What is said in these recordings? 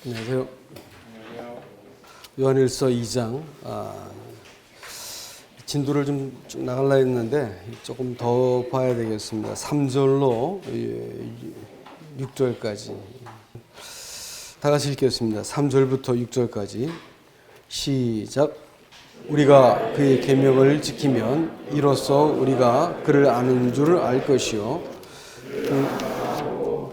안녕하세요. 요한일서 2장 진도를 좀 쭉 나가려 했는데 조금 더 봐야 되겠습니다. 3절로 6절까지 다 같이 읽겠습니다. 3절부터 6절까지 시작. 우리가 그의 계명을 지키면 이로써 우리가 그를 아는 줄 알 것이요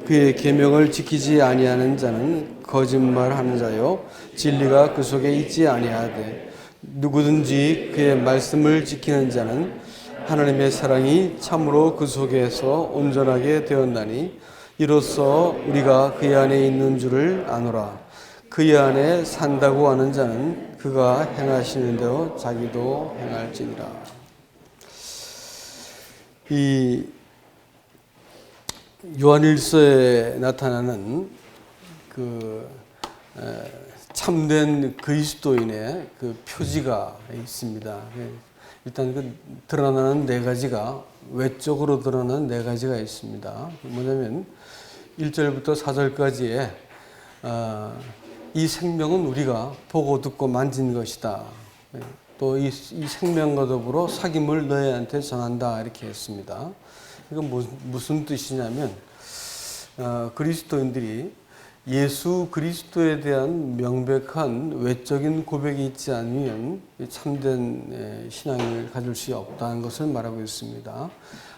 그의 계명을 지키지 아니하는 자는 거짓말하는 자요 진리가 그 속에 있지 아니하되 누구든지 그의 말씀을 지키는 자는 하나님의 사랑이 참으로 그 속에서 온전하게 되었나니 이로써 우리가 그의 안에 있는 줄을 아노라. 그의 안에 산다고 하는 자는 그가 행하시는 대로 자기도 행할지니라. 이 요한일서에 나타나는 그 참된 그리스도인의 그 표지가 있습니다. 일단 그 드러나는 네 가지가 외적으로 드러나는 네 가지가 있습니다. 뭐냐면 1절부터 4절까지에 이 생명은 우리가 보고 듣고 만진 것이다. 또 이 생명과 더불어 사귐을 너희한테 전한다 이렇게 했습니다. 이건 무슨 뜻이냐면 그리스도인들이 예수 그리스도에 대한 명백한 외적인 고백이 있지 않으면 참된 신앙을 가질 수 없다는 것을 말하고 있습니다.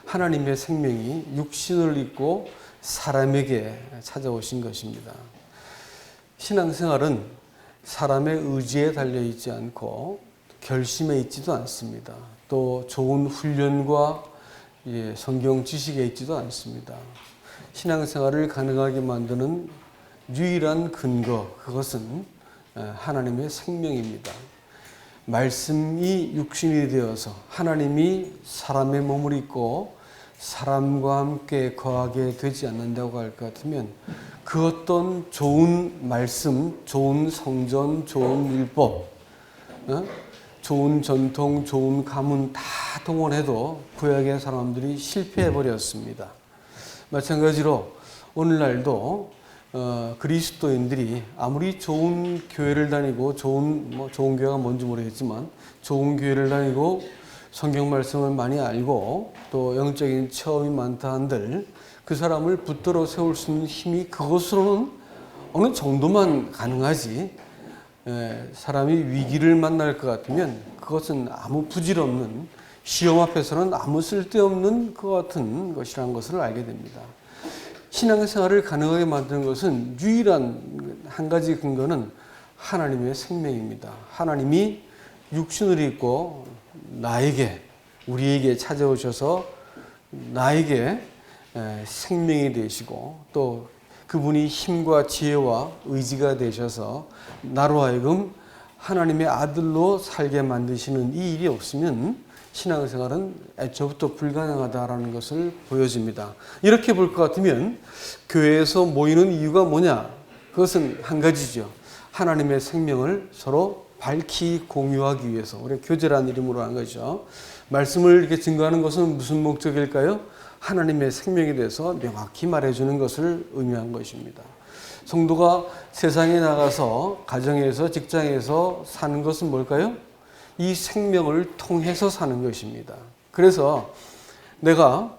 하나님의 생명이 육신을 입고 사람에게 찾아오신 것입니다. 신앙생활은 사람의 의지에 달려있지 않고 결심에 있지도 않습니다. 또 좋은 훈련과 성경 지식에 있지도 않습니다. 신앙생활을 가능하게 만드는 유일한 근거, 그것은 하나님의 생명입니다. 말씀이 육신이 되어서 하나님이 사람의 몸을 입고 사람과 함께 거하게 되지 않는다고 할 것 같으면 그 어떤 좋은 말씀, 좋은 성전, 좋은 율법, 좋은 전통, 좋은 가문 다 동원해도 구약의 사람들이 실패해버렸습니다. 마찬가지로 오늘날도 그리스도인들이 아무리 좋은 교회를 다니고 좋은 교회가 뭔지 모르겠지만 좋은 교회를 다니고 성경 말씀을 많이 알고 또 영적인 체험이 많다 한들 그 사람을 붙들어 세울 수 있는 힘이 그것으로는 어느 정도만 가능하지, 사람이 위기를 만날 것 같으면 그것은 아무 부질없는, 시험 앞에서는 아무 쓸데없는 것 같은 것이라는 것을 알게 됩니다. 신앙생활을 가능하게 만드는 것은 유일한 한 가지 근거는 하나님의 생명입니다. 하나님이 육신을 입고 우리에게 찾아오셔서 나에게 생명이 되시고 또 그분이 힘과 지혜와 의지가 되셔서 나로 하여금 하나님의 아들로 살게 만드시는 이 일이 없으면 신앙생활은 애초부터 불가능하다라는 것을 보여줍니다. 이렇게 볼 것 같으면 교회에서 모이는 이유가 뭐냐? 그것은 한 가지죠. 하나님의 생명을 서로 밝히 공유하기 위해서, 우리 교제라는 이름으로 한 거죠. 말씀을 이렇게 증거하는 것은 무슨 목적일까요? 하나님의 생명에 대해서 명확히 말해주는 것을 의미한 것입니다. 성도가 세상에 나가서 가정에서 직장에서 사는 것은 뭘까요? 이 생명을 통해서 사는 것입니다. 그래서 내가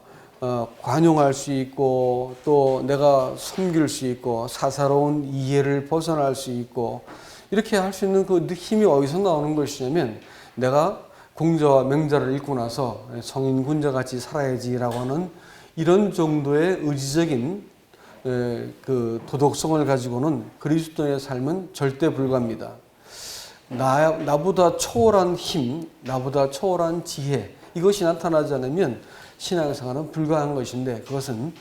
관용할 수 있고 또 내가 섬길 수 있고 사사로운 이해를 벗어날 수 있고 이렇게 할 수 있는 그 힘이 어디서 나오는 것이냐면 내가 공자와 명자를 읽고 나서 성인 군자같이 살아야지라고 하는 이런 정도의 의지적인 그 도덕성을 가지고는 그리스도의 삶은 절대 불가합니다. 나보다 초월한 힘, 나보다 초월한 지혜, 이것이 나타나지 않으면 신앙생활은 불가한 것인데 그것은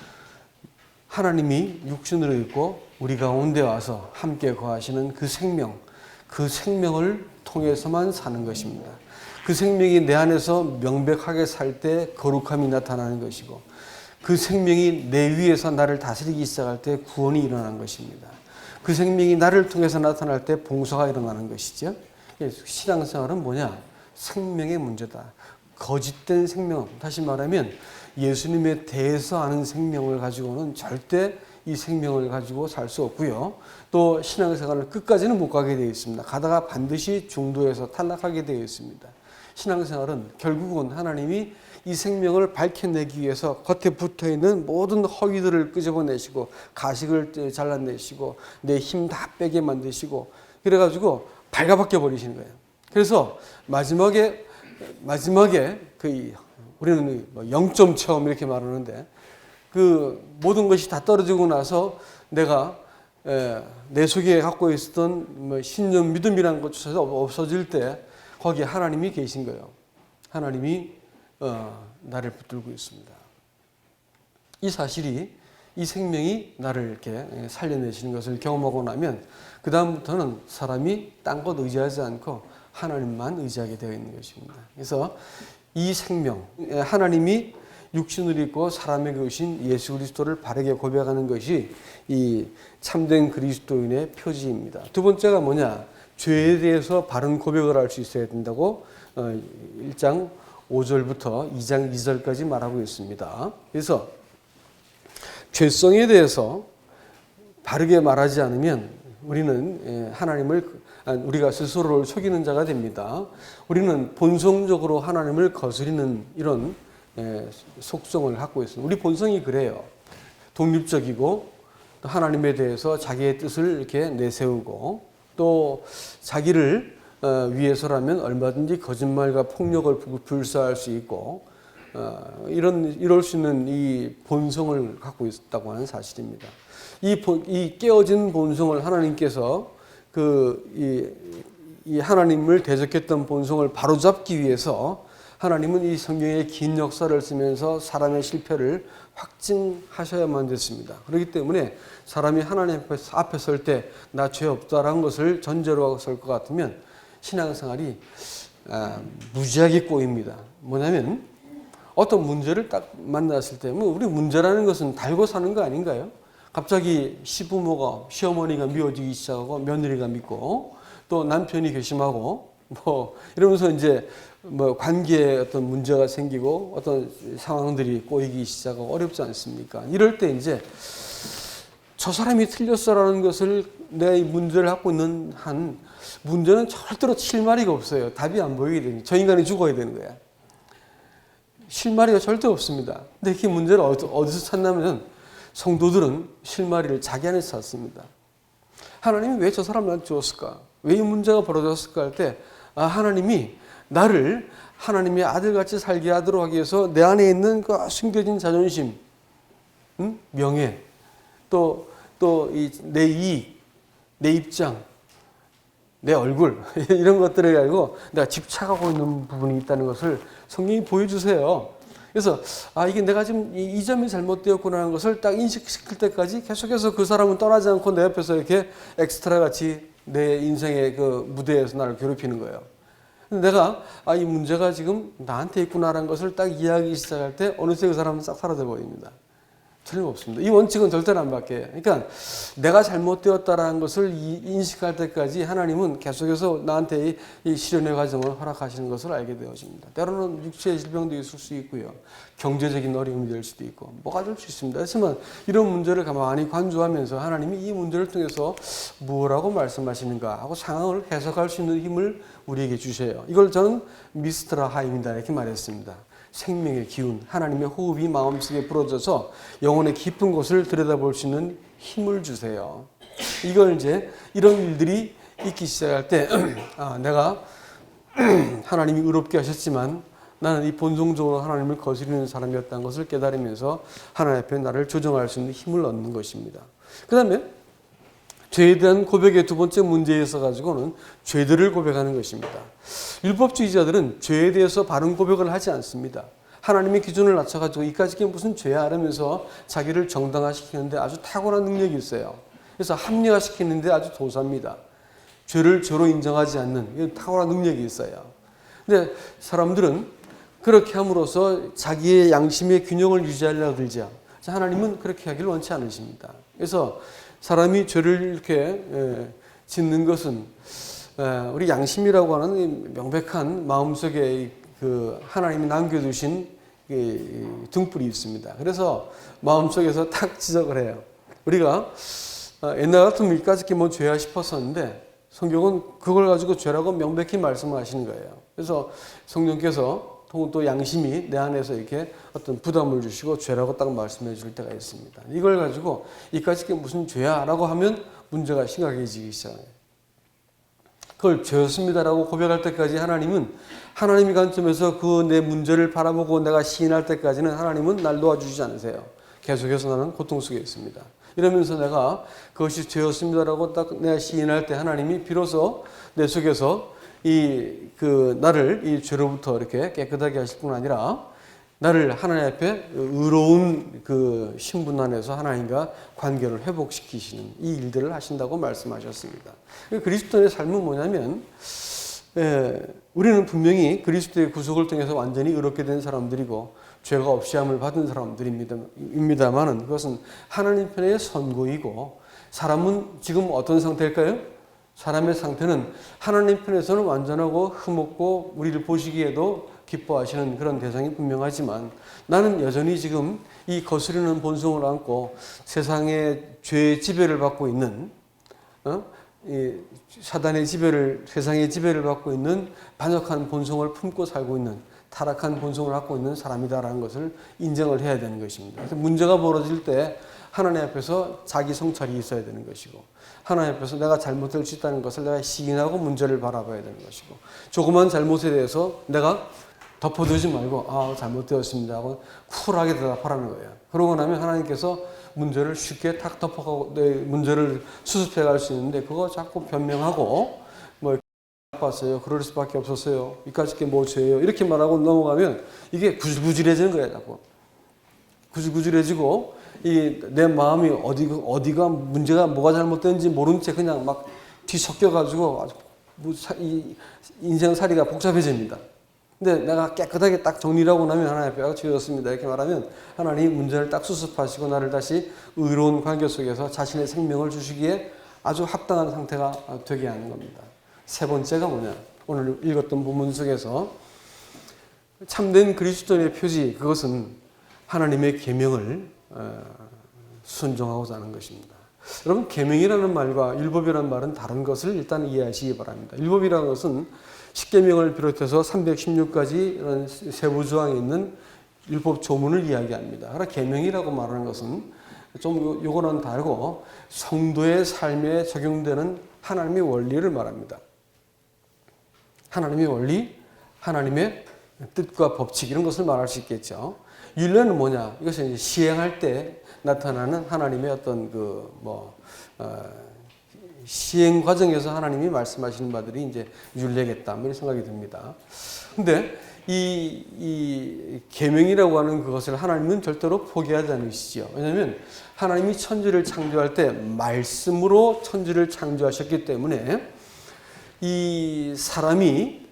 하나님이 육신으로 입고 우리 가운데 와서 함께 거하시는 그 생명을 통해서만 사는 것입니다. 그 생명이 내 안에서 명백하게 살 때 거룩함이 나타나는 것이고 그 생명이 내 위에서 나를 다스리기 시작할 때 구원이 일어나는 것입니다. 그 생명이 나를 통해서 나타날 때 봉사가 일어나는 것이죠. 신앙생활은 뭐냐? 생명의 문제다. 거짓된 생명, 다시 말하면 예수님에 대해서 아는 생명을 가지고는 절대 이 생명을 가지고 살 수 없고요. 또 신앙생활을 끝까지는 못 가게 되어 있습니다. 가다가 반드시 중도에서 탈락하게 되어 있습니다. 신앙생활은 결국은 하나님이 이 생명을 밝혀내기 위해서 겉에 붙어있는 모든 허위들을 끄집어내시고 가식을 잘라내시고 내 힘 다 빼게 만드시고 그래가지고 발가벗겨 버리시는 거예요. 그래서 마지막에 우리는 영점 체험 이렇게 말하는데 그 모든 것이 다 떨어지고 나서 내가 내 속에 갖고 있었던 신념, 믿음이라는 것조차 없어질 때 거기에 하나님이 계신 거예요. 하나님이 나를 붙들고 있습니다. 이 사실이 이 생명이 나를 이렇게 살려내시는 것을 경험하고 나면 그 다음부터는 사람이 딴 것 의지하지 않고 하나님만 의지하게 되어 있는 것입니다. 그래서 이 생명, 하나님이 육신을 입고 사람에게 오신 예수 그리스도를 바르게 고백하는 것이 이 참된 그리스도인의 표지입니다. 두 번째가 뭐냐? 죄에 대해서 바른 고백을 할 수 있어야 된다고 1장 5절부터 2장 2절까지 말하고 있습니다. 그래서 죄성에 대해서 바르게 말하지 않으면 우리는 우리가 스스로를 속이는 자가 됩니다. 우리는 본성적으로 하나님을 거스리는 이런 속성을 갖고 있습니다. 우리 본성이 그래요. 독립적이고 또 하나님에 대해서 자기의 뜻을 이렇게 내세우고 또 자기를 위해서라면 얼마든지 거짓말과 폭력을 불사할 수 있고 이럴 수 있는 이 본성을 갖고 있다고 하는 사실입니다. 이 깨어진 본성을 하나님께서 이 하나님을 대적했던 본성을 바로잡기 위해서 하나님은 이 성경의 긴 역사를 쓰면서 사람의 실패를 확증하셔야만 됐습니다. 그렇기 때문에 사람이 하나님 앞에 설 때 나 죄 없다라는 것을 전제로 설 것 같으면 신앙생활이 무지하게 꼬입니다. 뭐냐면 어떤 문제를 딱 만났을 때 우리 문제라는 것은 달고 사는 거 아닌가요? 갑자기 시부모가 시어머니가 미워지기 시작하고 며느리가 믿고 또 남편이 괘씸하고 이러면서 이제 관계에 어떤 문제가 생기고 어떤 상황들이 꼬이기 시작하고 어렵지 않습니까? 이럴 때 이제 저 사람이 틀렸어라는 것을 내가 이 문제를 갖고 있는 한 문제는 절대로 실마리가 없어요. 답이 안 보이게 됩니다. 저 인간이 죽어야 되는 거야. 실마리가 절대 없습니다. 근데 그 문제를 어디서 찾냐면 성도들은 실마리를 자기 안에서 찾습니다. 하나님이 왜 저 사람을 주었을까? 왜 이 문제가 벌어졌을까 할 때 하나님이 나를 하나님의 아들같이 살게 하도록 하기 위해서 내 안에 있는 그 숨겨진 자존심, 명예, 또 내 이익, 내 입장, 내 얼굴 이런 것들을 가지고 내가 집착하고 있는 부분이 있다는 것을 성경이 보여주세요. 그래서 이게 내가 지금 이 점이 잘못되었구나 하는 것을 딱 인식시킬 때까지 계속해서 그 사람은 떠나지 않고 내 옆에서 이렇게 엑스트라 같이 내 인생의 그 무대에서 나를 괴롭히는 거예요. 내가 이 문제가 지금 나한테 있구나라는 것을 딱 이해하기 시작할 때 어느새 그 사람은 싹 사라져 버립니다. 틀림없습니다. 이 원칙은 절대로 안 바뀌어요. 그러니까 내가 잘못되었다라는 것을 인식할 때까지 하나님은 계속해서 나한테 이 실현의 과정을 허락하시는 것을 알게 되어집니다. 때로는 육체의 질병도 있을 수 있고요. 경제적인 어려움이 될 수도 있고 뭐가 될 수 있습니다. 하지만 이런 문제를 가만히 관조하면서 하나님이 이 문제를 통해서 무엇라고 말씀하시는가 하고 상황을 해석할 수 있는 힘을 우리에게 주셔요. 이걸 저는 미스트라 하임이다 이렇게 말했습니다. 생명의 기운, 하나님의 호흡이 마음속에 불어져서 영혼의 깊은 곳을 들여다볼 수 있는 힘을 주세요. 이걸 이제 이런 일들이 있기 시작할 때 내가 하나님이 의롭게 하셨지만 나는 이 본성적으로 하나님을 거스르는 사람이었다는 것을 깨달으면서 하나님 앞에 나를 조정할 수 있는 힘을 얻는 것입니다. 그 다음에 죄에 대한 고백의 두 번째 문제에 있어 가지고는 죄들을 고백하는 것입니다. 율법주의자들은 죄에 대해서 바른 고백을 하지 않습니다. 하나님의 기준을 낮춰가지고 이까짓 게 무슨 죄야 이러면서 자기를 정당화시키는데 아주 탁월한 능력이 있어요. 그래서 합리화시키는데 아주 도사입니다. 죄를 죄로 인정하지 않는 탁월한 능력이 있어요. 근데 사람들은 그렇게 함으로써 자기의 양심의 균형을 유지하려고 들죠. 하나님은 그렇게 하기를 원치 않으십니다. 그래서 사람이 죄를 이렇게 짓는 것은 우리 양심이라고 하는 명백한 마음속에 그 하나님이 남겨두신 등불이 있습니다. 그래서 마음속에서 탁 지적을 해요. 우리가 옛날 같으면 이까짓 뭐 죄야 싶었었는데 성경은 그걸 가지고 죄라고 명백히 말씀하시는 거예요. 그래서 성령께서 또 양심이 내 안에서 이렇게 어떤 부담을 주시고 죄라고 딱 말씀해 줄 때가 있습니다. 이걸 가지고 이까짓 게 무슨 죄야 라고 하면 문제가 심각해지기 시작해요. 그걸 죄였습니다라고 고백할 때까지 하나님은 하나님의 관점에서 그 내 문제를 바라보고 내가 시인할 때까지는 하나님은 날 놓아주지 않으세요. 계속해서 나는 고통 속에 있습니다. 이러면서 내가 그것이 죄였습니다라고 딱 내가 시인할 때 하나님이 비로소 내 속에서 나를 이 죄로부터 이렇게 깨끗하게 하실 뿐 아니라 나를 하나님 앞에 의로운 그 신분 안에서 하나님과 관계를 회복시키시는 이 일들을 하신다고 말씀하셨습니다. 그리스도의 삶은 뭐냐면 우리는 분명히 그리스도의 구속을 통해서 완전히 의롭게 된 사람들이고 죄가 없이함을 받은 사람들입니다만은 그것은 하나님 편의 선고이고 사람은 지금 어떤 상태일까요? 사람의 상태는 하나님 편에서는 완전하고 흠없고 우리를 보시기에도 기뻐하시는 그런 대상이 분명하지만 나는 여전히 지금 이 거스르는 본성을 안고 세상의 죄의 지배를 받고 있는 이 사단의 지배를 세상의 지배를 받고 있는 반역한 본성을 품고 살고 있는 타락한 본성을 갖고 있는 사람이다라는 것을 인정을 해야 되는 것입니다. 그래서 문제가 벌어질 때 하나님 앞에서 자기 성찰이 있어야 되는 것이고 하나님 앞에서 내가 잘못될 수 있다는 것을 내가 시인하고 문제를 바라봐야 되는 것이고 조그만 잘못에 대해서 내가 덮어두지 말고 잘못되었습니다 하고 쿨하게 대답하라는 거예요. 그러고 나면 하나님께서 문제를 쉽게 탁 덮어가고 내 문제를 수습해 갈 수 있는데 그거 자꾸 변명하고 봤어요. 그럴 수밖에 없었어요. 이까짓 게 뭐 죄예요. 이렇게 말하고 넘어가면 이게 구질구질해지는 거예요. 자꾸 구질구질해지고 내 마음이 어디가 문제가 뭐가 잘못된지 모른 채 그냥 막 뒤섞여가지고 인생살이가 복잡해집니다. 근데 내가 깨끗하게 딱 정리를 하고 나면 하나님 앞에 죄였습니다 이렇게 말하면 하나님이 문제를 딱 수습하시고 나를 다시 의로운 관계 속에서 자신의 생명을 주시기에 아주 합당한 상태가 되게 하는 겁니다. 세 번째가 뭐냐? 오늘 읽었던 본문 속에서 참된 그리스도인의 표지, 그것은 하나님의 계명을 순종하고자 하는 것입니다. 여러분, 계명이라는 말과 율법이라는 말은 다른 것을 일단 이해하시기 바랍니다. 율법이라는 것은 십계명을 비롯해서 316가지 이런 세부 조항에 있는 율법 조문을 이야기합니다. 그러나 계명이라고 말하는 것은 좀 요거는 다르고 성도의 삶에 적용되는 하나님의 원리를 말합니다. 하나님의 원리, 하나님의 뜻과 법칙 이런 것을 말할 수 있겠죠. 율례는 뭐냐? 이것은 이제 시행할 때 나타나는 하나님의 어떤 시행 과정에서 하나님이 말씀하시는 바들이 이제 율례겠다. 이런 생각이 듭니다. 근데 이 계명이라고 하는 그것을 하나님은 절대로 포기하지 않으시죠. 왜냐하면 하나님이 천지를 창조할 때 말씀으로 천지를 창조하셨기 때문에 이 사람이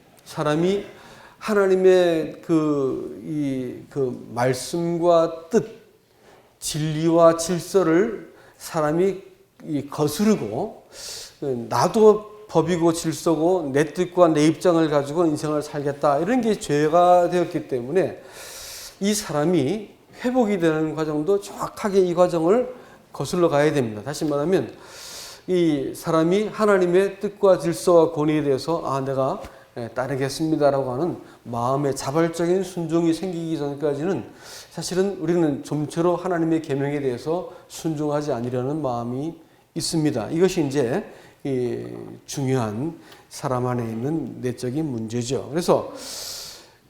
하나님의 그 말씀과 뜻, 진리와 질서를 사람이 거스르고 나도 법이고 질서고 내 뜻과 내 입장을 가지고 인생을 살겠다 이런 게 죄가 되었기 때문에 이 사람이 회복이 되는 과정도 정확하게 이 과정을 거슬러 가야 됩니다. 다시 말하면 이 사람이 하나님의 뜻과 질서와 권위에 대해서 내가 따르겠습니다라고 하는 마음의 자발적인 순종이 생기기 전까지는 사실은 우리는 좀처럼 하나님의 계명에 대해서 순종하지 않으려는 마음이 있습니다. 이것이 이제 중요한 사람 안에 있는 내적인 문제죠. 그래서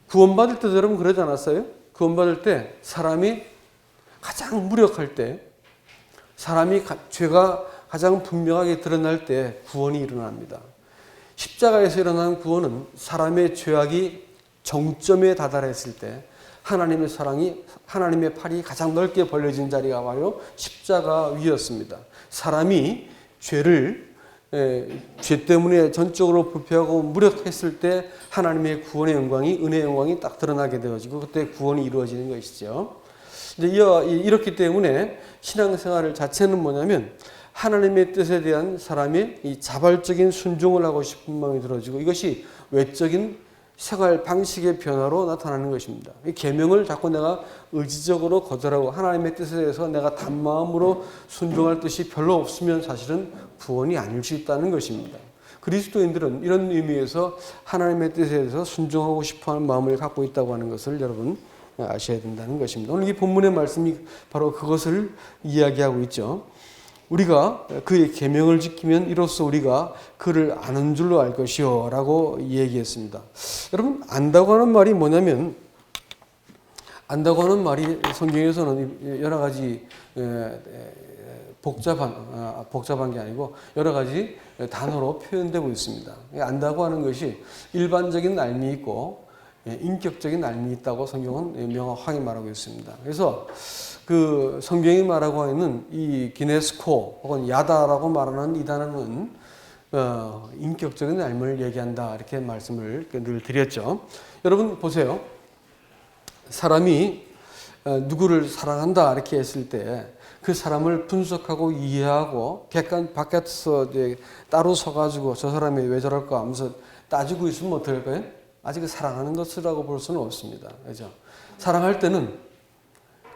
구원받을 때도 여러분 그러지 않았어요? 구원받을 때 사람이 가장 무력할 때 사람이 죄가 가장 분명하게 드러날 때 구원이 일어납니다. 십자가에서 일어난 구원은 사람의 죄악이 정점에 다다랐을 때 하나님의 사랑이 하나님의 팔이 가장 넓게 벌려진 자리가 바로 십자가 위였습니다. 사람이 죄 때문에 전적으로 부패하고 무력했을 때 하나님의 구원의 영광이 은혜의 영광이 딱 드러나게 되어지고 그때 구원이 이루어지는 것이죠. 이렇기 때문에 신앙생활 자체는 뭐냐면 하나님의 뜻에 대한 사람의 이 자발적인 순종을 하고 싶은 마음이 들어지고 이것이 외적인 생활 방식의 변화로 나타나는 것입니다. 이 계명을 자꾸 내가 의지적으로 거절하고 하나님의 뜻에 대해서 내가 단마음으로 순종할 뜻이 별로 없으면 사실은 구원이 아닐 수 있다는 것입니다. 그리스도인들은 이런 의미에서 하나님의 뜻에 대해서 순종하고 싶어하는 마음을 갖고 있다고 하는 것을 여러분 아셔야 된다는 것입니다. 오늘 이 본문의 말씀이 바로 그것을 이야기하고 있죠. 우리가 그의 계명을 지키면 이로써 우리가 그를 아는 줄로 알 것이요 라고 얘기했습니다. 여러분, 안다고 하는 말이 뭐냐면, 안다고 하는 말이 성경에서는 여러 가지 복잡한 게 아니고 여러 가지 단어로 표현되고 있습니다. 안다고 하는 것이 일반적인 알미 있고 인격적인 알미 있다고 성경은 명확하게 말하고 있습니다. 그래서 그 성경이 말하고 있는 이 기네스코 혹은 야다라고 말하는 이 단어는 인격적인 알미를 얘기한다 이렇게 말씀을 늘 드렸죠. 여러분 보세요. 사람이 누구를 사랑한다 이렇게 했을 때 그 사람을 분석하고 이해하고 객관 밖에서 이제 따로 서가지고 저 사람이 왜 저럴까 하면서 따지고 있으면 어떻게 할까요? 아직 사랑하는 것이라고 볼 수는 없습니다. 그죠? 사랑할 때는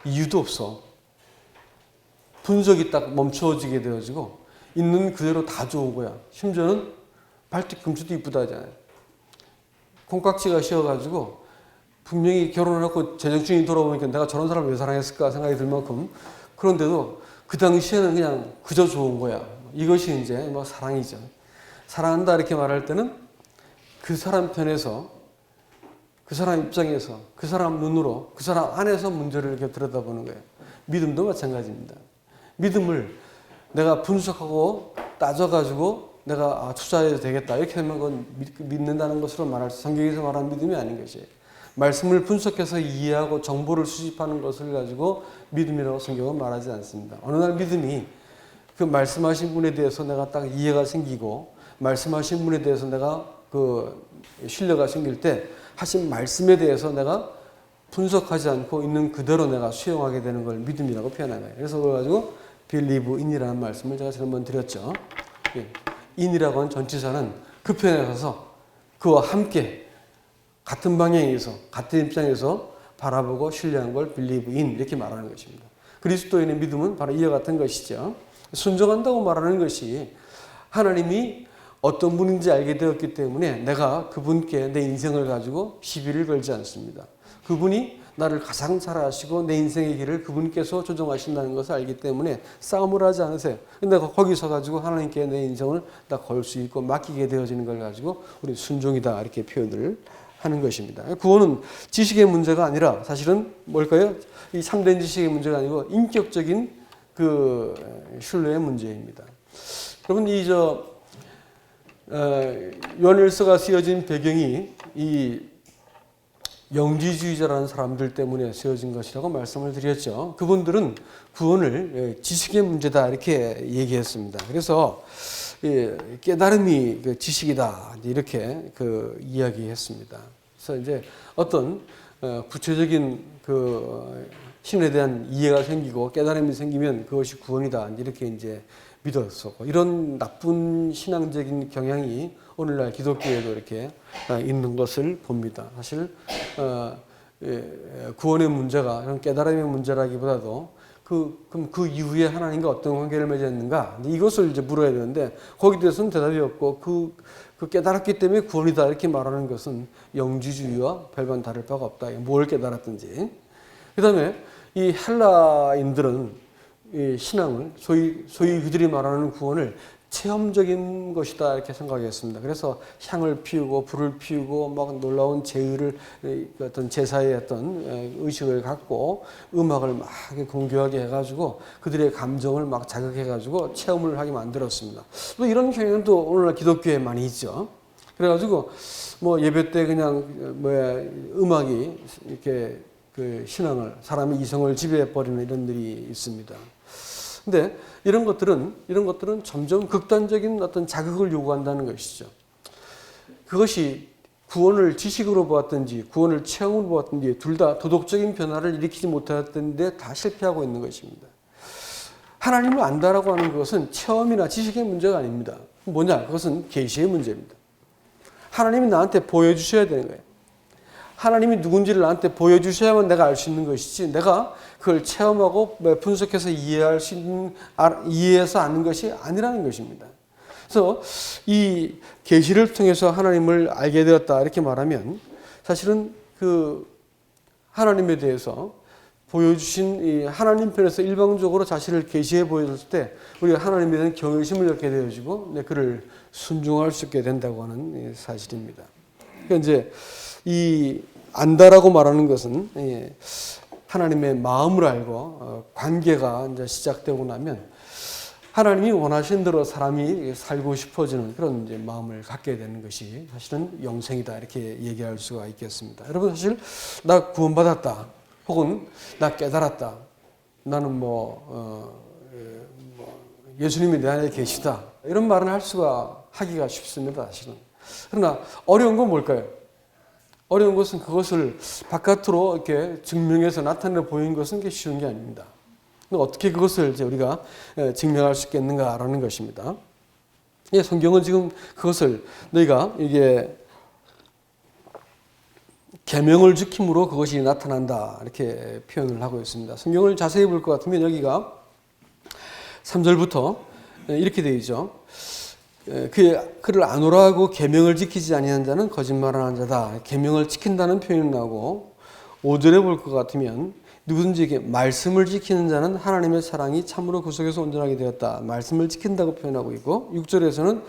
이유도 없어. 분석이 딱 멈춰지게 되어지고 있는 그대로 다 좋은 거야. 심지어는 발뒤꿈치도 이쁘다 하잖아요. 콩깍지가 씌어가지고 분명히 결혼을 하고 제정신이 돌아보니까 내가 저런 사람을 왜 사랑했을까 생각이 들 만큼 그런데도 그 당시에는 그냥 그저 좋은 거야. 이것이 이제 뭐 사랑이죠. 사랑한다 이렇게 말할 때는 그 사람 편에서 그 사람 입장에서 그 사람 눈으로 그 사람 안에서 문제를 이렇게 들여다보는 거예요. 믿음도 마찬가지입니다. 믿음을 내가 분석하고 따져가지고 내가 투자해도 되겠다 이렇게 하면 그건 믿는다는 것으로 말할 수 성경에서 말하는 믿음이 아닌 것이에요. 말씀을 분석해서 이해하고 정보를 수집하는 것을 가지고 믿음이라고 성경은 말하지 않습니다. 어느 날 믿음이 그 말씀하신 분에 대해서 내가 딱 이해가 생기고 말씀하신 분에 대해서 내가 그 신뢰가 생길 때 하신 말씀에 대해서 내가 분석하지 않고 있는 그대로 내가 수용하게 되는 걸 믿음이라고 표현하는 거예요. 그래서 그래가지고 believe in이라는 말씀을 제가 지난번 드렸죠. in이라고 하는 전치사는 그 편에 가서 그와 함께 같은 방향에서 같은 입장에서 바라보고 신뢰한 걸 believe in 이렇게 말하는 것입니다. 그리스도인의 믿음은 바로 이와 같은 것이죠. 순종한다고 말하는 것이 하나님이 어떤 분인지 알게 되었기 때문에 내가 그분께 내 인생을 가지고 시비를 걸지 않습니다. 그분이 나를 가장 잘 아시고 내 인생의 길을 그분께서 조정하신다는 것을 알기 때문에 싸움을 하지 않으세요. 근데 거기서 가지고 하나님께 내 인생을 다 걸 수 있고 맡기게 되어지는 걸 가지고 우리 순종이다 이렇게 표현을 하는 것입니다. 구원은 지식의 문제가 아니라 사실은 뭘까요? 이 참된 지식의 문제가 아니고 인격적인 그 신뢰의 문제입니다. 여러분 요한일서가 쓰여진 배경이 이 영지주의자라는 사람들 때문에 쓰여진 것이라고 말씀을 드렸죠. 그분들은 구원을 지식의 문제다 이렇게 얘기했습니다. 그래서 깨달음이 지식이다 이렇게 이야기했습니다. 그래서 이제 어떤 구체적인 그 신에 대한 이해가 생기고 깨달음이 생기면 그것이 구원이다 이렇게 이제 믿었었고 이런 나쁜 신앙적인 경향이 오늘날 기독교에도 이렇게 있는 것을 봅니다. 사실 구원의 문제가 이런 깨달음의 문제라기보다도 그럼 그 이후에 하나님과 어떤 관계를 맺었는가 이것을 이제 물어야 되는데 거기에 대해서는 대답이 없고 그 깨달았기 때문에 구원이다 이렇게 말하는 것은 영지주의와 별반 다를 바가 없다. 뭘 깨달았든지. 그다음에 이 헬라인들은 이 신앙을 소위 그들이 말하는 구원을 체험적인 것이다 이렇게 생각했습니다. 그래서 향을 피우고 불을 피우고 막 놀라운 제의를 어떤 제사의 어떤 의식을 갖고 음악을 막 공교하게 해가지고 그들의 감정을 막 자극해가지고 체험을 하게 만들었습니다. 또 이런 경향도 오늘날 기독교에 많이 있죠. 그래가지고 뭐 예배 때 그냥 음악이 이렇게 그 신앙을 사람의 이성을 지배해 버리는 이런 일이 있습니다. 근데 이런 것들은 점점 극단적인 어떤 자극을 요구한다는 것이죠. 그것이 구원을 지식으로 보았든지 구원을 체험으로 보았든지 둘 다 도덕적인 변화를 일으키지 못했던데 다 실패하고 있는 것입니다. 하나님을 안다라고 하는 것은 체험이나 지식의 문제가 아닙니다. 뭐냐? 그것은 계시의 문제입니다. 하나님이 나한테 보여주셔야 되는 거예요. 하나님이 누군지를 나한테 보여주셔야만 내가 알 수 있는 것이지 내가 그걸 체험하고 분석해서 이해할 수 있는, 이해해서 아는 것이 아니라는 것입니다. 그래서 이 계시를 통해서 하나님을 알게 되었다 이렇게 말하면 사실은 그 하나님에 대해서 보여주신 이 하나님 편에서 일방적으로 자신을 계시해 보여줬을 때 우리가 하나님에 대한 경외심을 갖게 되어지고 그를 순종할 수 있게 된다고 하는 사실입니다. 그러니까 이제 이 안다라고 말하는 것은 하나님의 마음을 알고 관계가 이제 시작되고 나면 하나님이 원하신 대로 사람이 살고 싶어지는 그런 이제 마음을 갖게 되는 것이 사실은 영생이다 이렇게 얘기할 수가 있겠습니다. 여러분 사실 나 구원받았다 혹은 나 깨달았다 나는 예수님이 내 안에 계시다 이런 말은 할 수가 하기가 쉽습니다. 사실은. 그러나 어려운 건 뭘까요? 어려운 것은 그것을 바깥으로 이렇게 증명해서 나타내 보이는 것은 쉬운 게 아닙니다. 어떻게 그것을 이제 우리가 증명할 수 있겠는가라는 것입니다. 예, 성경은 지금 그것을 너희가 이게 계명을 지킴으로 그것이 나타난다 이렇게 표현을 하고 있습니다. 성경을 자세히 볼 것 같으면 여기가 3절부터 이렇게 되어 있죠. 그를 아노라 하고 계명을 지키지 아니하는 자는 거짓말하는 자다. 계명을 지킨다는 표현이 나오고 5절에 볼 것 같으면 누구든지 말씀을 지키는 자는 하나님의 사랑이 참으로 그 속에서 온전하게 되었다. 말씀을 지킨다고 표현하고 있고 6절에서는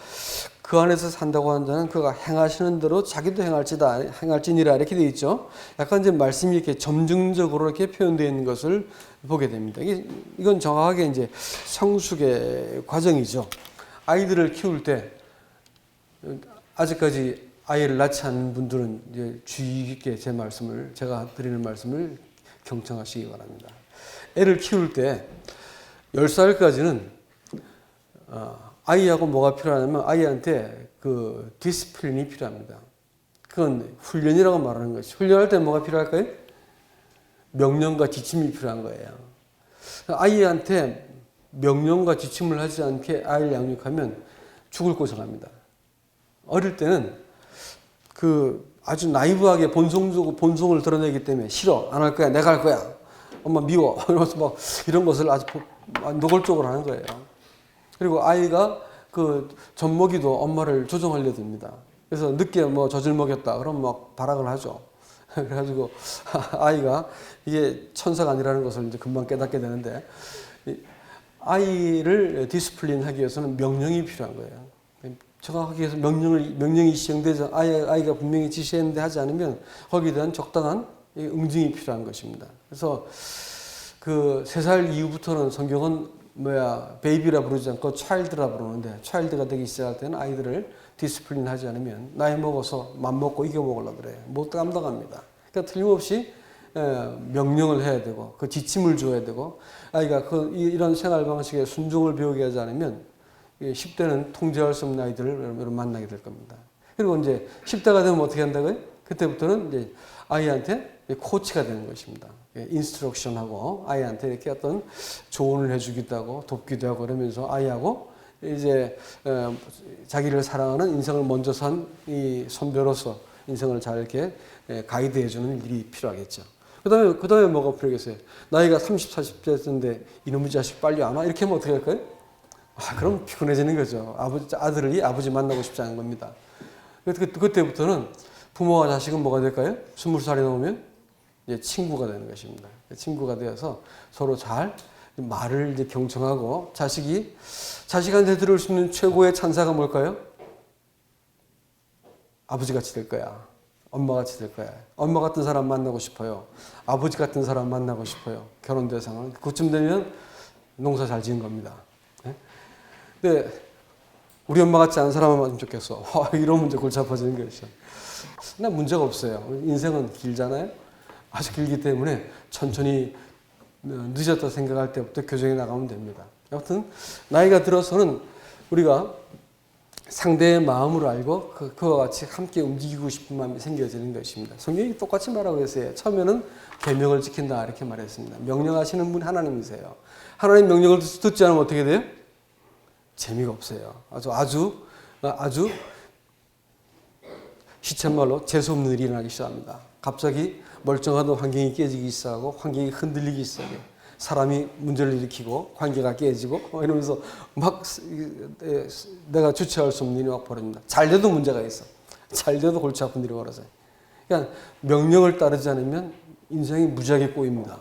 그 안에서 산다고 하는 자는 그가 행하시는 대로 자기도 행할지니라 이렇게 되어 있죠. 약간 이제 말씀이 이렇게 점증적으로 이렇게 표현되어 있는 것을 보게 됩니다. 이건 정확하게 이제 성숙의 과정이죠. 아이들을 키울 때 아직까지 아이를 낳지 않은 분들은 이제 주의 깊게 제가 드리는 말씀을 경청하시기 바랍니다. 애를 키울 때 10살까지는 아이하고 뭐가 필요하냐면 아이한테 그 디스플린이 필요합니다. 그건 훈련이라고 말하는 것이. 훈련할 때 뭐가 필요할까요? 명령과 지침이 필요한 거예요. 아이한테 명령과 지침을 하지 않게 아이를 양육하면 죽을 고생합니다. 어릴 때는 아주 나이브하게 본성을 드러내기 때문에 싫어, 안 할 거야, 내가 할 거야, 엄마 미워 이러면서 막 이런 것을 아주 노골적으로 하는 거예요. 그리고 아이가 젖먹이도 엄마를 조종하려 듭니다. 그래서 늦게 젖을 먹였다 그럼 막 발악을 하죠. 그래가지고 아이가 이게 천사가 아니라는 것을 이제 금방 깨닫게 되는데 아이를 디스플린하기 위해서는 명령이 필요한 거예요. 정확하게 해서 명령이 시행되지 아이가 분명히 지시했는데 하지 않으면 거기에 대한 적당한 응징이 필요한 것입니다. 그래서 3살 이후부터는 성경은 베이비라 부르지 않고 차일드라 부르는데 차일드가 되기 시작할 때는 아이들을 디스플린하지 않으면 나이 먹어서 맘먹고 이겨먹으려고 그래요. 못 감당합니다. 그러니까 틀림없이 명령을 해야 되고 그 지침을 줘야 되고 아이가 이런 생활 방식에 순종을 배우게 하지 않으면 10대는 통제할 수 없는 아이들을 여러분 만나게 될 겁니다. 그리고 이제 10대가 되면 어떻게 한다고요? 그때부터는 이제 아이한테 코치가 되는 것입니다. 인스트럭션하고 아이한테 이렇게 어떤 조언을 해주기도 하고 돕기도 하고 그러면서 아이하고 이제 자기를 사랑하는 인생을 먼저 산 이 선배로서 인생을 잘 이렇게 가이드해주는 일이 필요하겠죠. 그 다음에 뭐가 필요하겠어요? 나이가 30, 40대인데 이놈의 자식 빨리 안 와? 이렇게 하면 어떻게 할까요? 그럼 피곤해지는 거죠. 아들이 아버지 만나고 싶지 않은 겁니다. 그때부터는 부모와 자식은 뭐가 될까요? 20살이 넘으면 이제 친구가 되는 것입니다. 친구가 되어서 서로 잘 말을 이제 경청하고 자식한테 들을 수 있는 최고의 찬사가 뭘까요? 아버지같이 될 거야. 엄마같이 될 거야. 엄마 같은 사람 만나고 싶어요. 아버지 같은 사람 만나고 싶어요. 결혼 대상은. 그쯤 되면 농사 잘 지은 겁니다. 근데 우리 엄마 같지 않은 사람만 만나면 좋겠어. 이러면 이제 골치 아파지는 것이죠. 근데 문제가 없어요. 인생은 길잖아요. 아주 길기 때문에 천천히 늦었다 생각할 때부터 교정해 나가면 됩니다. 아무튼 나이가 들어서는 우리가 상대의 마음을 알고 그와 같이 함께 움직이고 싶은 마음이 생겨지는 것입니다. 성경이 똑같이 말하고 있어요. 처음에는 계명을 지킨다 이렇게 말했습니다. 명령하시는 분이 하나님이세요. 하나님 명령을 듣지 않으면 어떻게 돼요? 재미가 없어요. 아주 시쳇말로 재수없는 일이 일어나기 시작합니다. 갑자기 멀쩡하던 환경이 깨지기 시작하고 환경이 흔들리기 시작해. 사람이 문제를 일으키고 관계가 깨지고 이러면서 막 내가 주체할 수 없는 일이 막 벌어집니다. 잘 돼도 문제가 있어. 잘 돼도 골치 아픈 일이 벌어져요. 그러니까 명령을 따르지 않으면 인생이 무지하게 꼬입니다.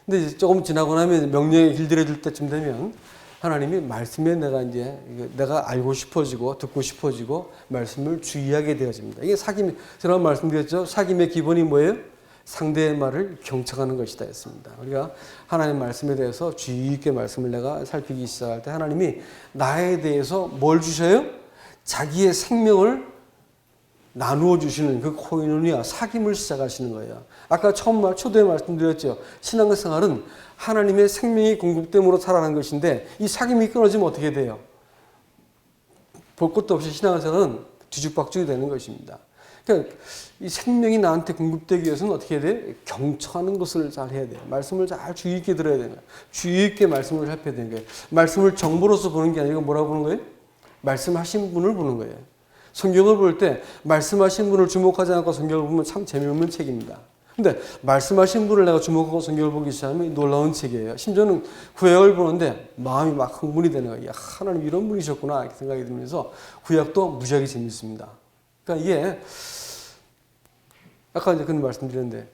근데 이제 조금 지나고 나면 명령에 길들여질 때쯤 되면 하나님이 말씀에 내가 알고 싶어지고 듣고 싶어지고 말씀을 주의하게 되어집니다. 이게 사귐, 제가 말씀드렸죠. 사귐의 기본이 뭐예요? 상대의 말을 경청하는 것이다 했습니다. 우리가 하나님 말씀에 대해서 주의 있게 말씀을 내가 살피기 시작할 때 하나님이 나에 대해서 뭘 주셔요? 자기의 생명을 나누어 주시는 그 코이노니아, 사귐을 시작하시는 거예요. 아까 초대에 말씀드렸죠. 신앙생활은 하나님의 생명이 공급됨으로 살아가는 것인데 이 사귐이 끊어지면 어떻게 돼요? 볼 것도 없이 신앙생활은 뒤죽박죽이 되는 것입니다. 그러니까 이 생명이 나한테 공급되기 위해서는 어떻게 해야 돼요? 경청하는 것을 잘 해야 돼요. 말씀을 잘 주의 있게 들어야 되는 거예요. 주의 있게 말씀을 살펴야 되는 거예요. 말씀을 정보로서 보는 게 아니고 뭐라고 보는 거예요? 말씀하신 분을 보는 거예요. 성경을 볼 때 말씀하신 분을 주목하지 않고 성경을 보면 참 재미없는 책입니다. 근데 말씀하신 분을 내가 주목하고 성경을 보기 시작하면 놀라운 책이에요. 심지어는 구약을 보는데 마음이 막 흥분이 되는 거예요. 하나님 이런 분이셨구나 이렇게 생각이 들면서 구약도 무지하게 재밌습니다. 그러니까 이게 아까 이제 그런 말씀드렸는데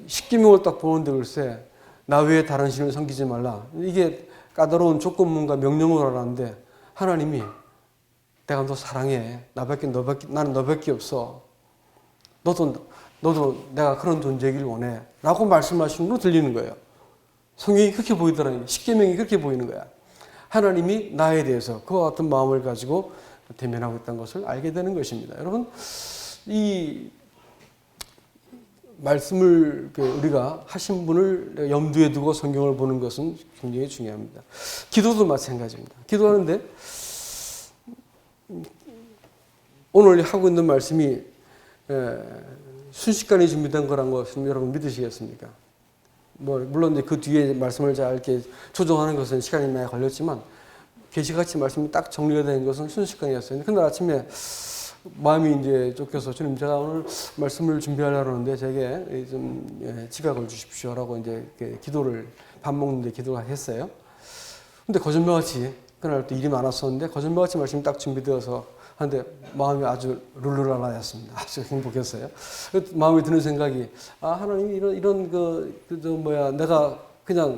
십계명을 딱 보는데 글쎄 나 외에 다른 신을 섬기지 말라. 이게 까다로운 조건문과 명령을 알았는데 하나님이 내가 너 사랑해. 나는 너밖에 없어. 너도 내가 그런 존재이길 원해. 라고 말씀하시는 거 들리는 거예요. 성경이 그렇게 보이더라고요. 십계명이 그렇게 보이는 거야. 하나님이 나에 대해서 그와 같은 마음을 가지고 대면하고 있다는 것을 알게 되는 것입니다. 여러분, 이 말씀을 우리가 하신 분을 염두에 두고 성경을 보는 것은 굉장히 중요합니다. 기도도 마찬가지입니다. 기도하는데 오늘 하고 있는 말씀이 순식간에 준비된 거란 것은 여러분 믿으시겠습니까? 물론 이제 그 뒤에 말씀을 잘 이렇게 조정하는 것은 시간이 많이 걸렸지만 계시같이 말씀이 딱 정리가 된 것은 순식간이었어요. 그날 아침에 마음이 이제 쫓겨서 주님 제가 오늘 말씀을 준비하려고 하는데 제게 좀 지각을 주십시오라고 이제 기도를 밥 먹는데 기도를 했어요. 근데 거짓말같이 그날 또 일이 많았었는데 거짓말같이 말씀이 딱 준비되어서 하는데 마음이 아주 룰루랄라였습니다. 아주 행복했어요. 마음에 드는 생각이 하나님이 내가 그냥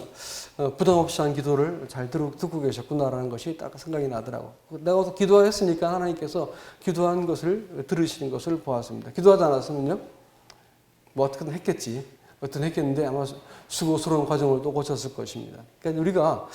부담 없이 한 기도를 잘 듣고 계셨구나라는 것이 딱 생각이 나더라고. 내가 기도했으니까 하나님께서 기도한 것을 들으시는 것을 보았습니다. 기도하지 않았으면요, 어떻게든 했겠지. 어떻게든 했겠는데 아마 수고스러운 과정을 또 거쳤을 것입니다. 그러니까 우리가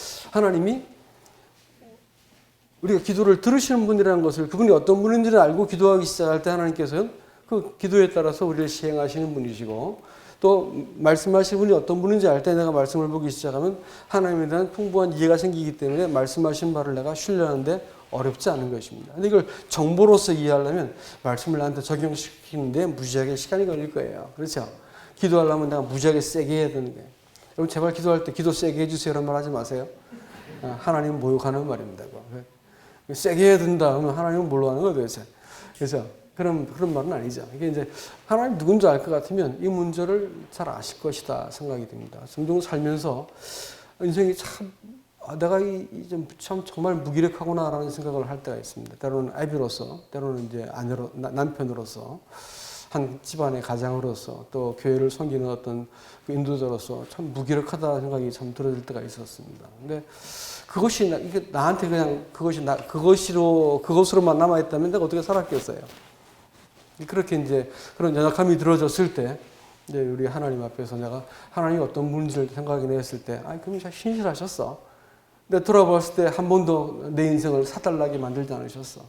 기도를 들으시는 분이라는 것을 그분이 어떤 분인지를 알고 기도하기 시작할 때 하나님께서는 그 기도에 따라서 우리를 시행하시는 분이시고 또 말씀하신 분이 어떤 분인지 알 때 내가 말씀을 보기 시작하면 하나님에 대한 풍부한 이해가 생기기 때문에 말씀하신 바를 내가 신뢰하는데 어렵지 않은 것입니다. 근데 이걸 정보로서 이해하려면 말씀을 나한테 적용시키는데 무지하게 시간이 걸릴 거예요. 그렇죠? 기도하려면 내가 무지하게 세게 해야 되는 거예요. 여러분 제발 기도할 때 기도 세게 해주세요 이런 말 하지 마세요. 하나님 모욕하는 말입니다. 세게 해야 된다 하면 하나님은 뭘로 하는 거예요 도대체. 그래서 그런 말은 아니죠. 이게 이제 하나님 누군지 알 것 같으면 이 문제를 잘 아실 것이다 생각이 듭니다. 종종 살면서 인생이 참 내가 참 정말 무기력하구나라는 생각을 할 때가 있습니다. 때로는 아비로서, 때로는 이제 아내로, 남편으로서, 한 집안의 가장으로서, 또 교회를 섬기는 어떤 인도자로서 참 무기력하다는 생각이 참 들어질 때가 있었습니다. 근데 그것이 이게 나한테 그냥 그것으로만 남아있다면 내가 어떻게 살았겠어요? 그렇게 이제 그런 연약함이 들어졌을 때, 이제 우리 하나님 앞에서 내가 하나님이 어떤 분인지를 생각해 냈을 때, 그럼 참 신실하셨어. 내가 돌아봤을 때 한 번도 내 인생을 사달라게 만들지 않으셨어.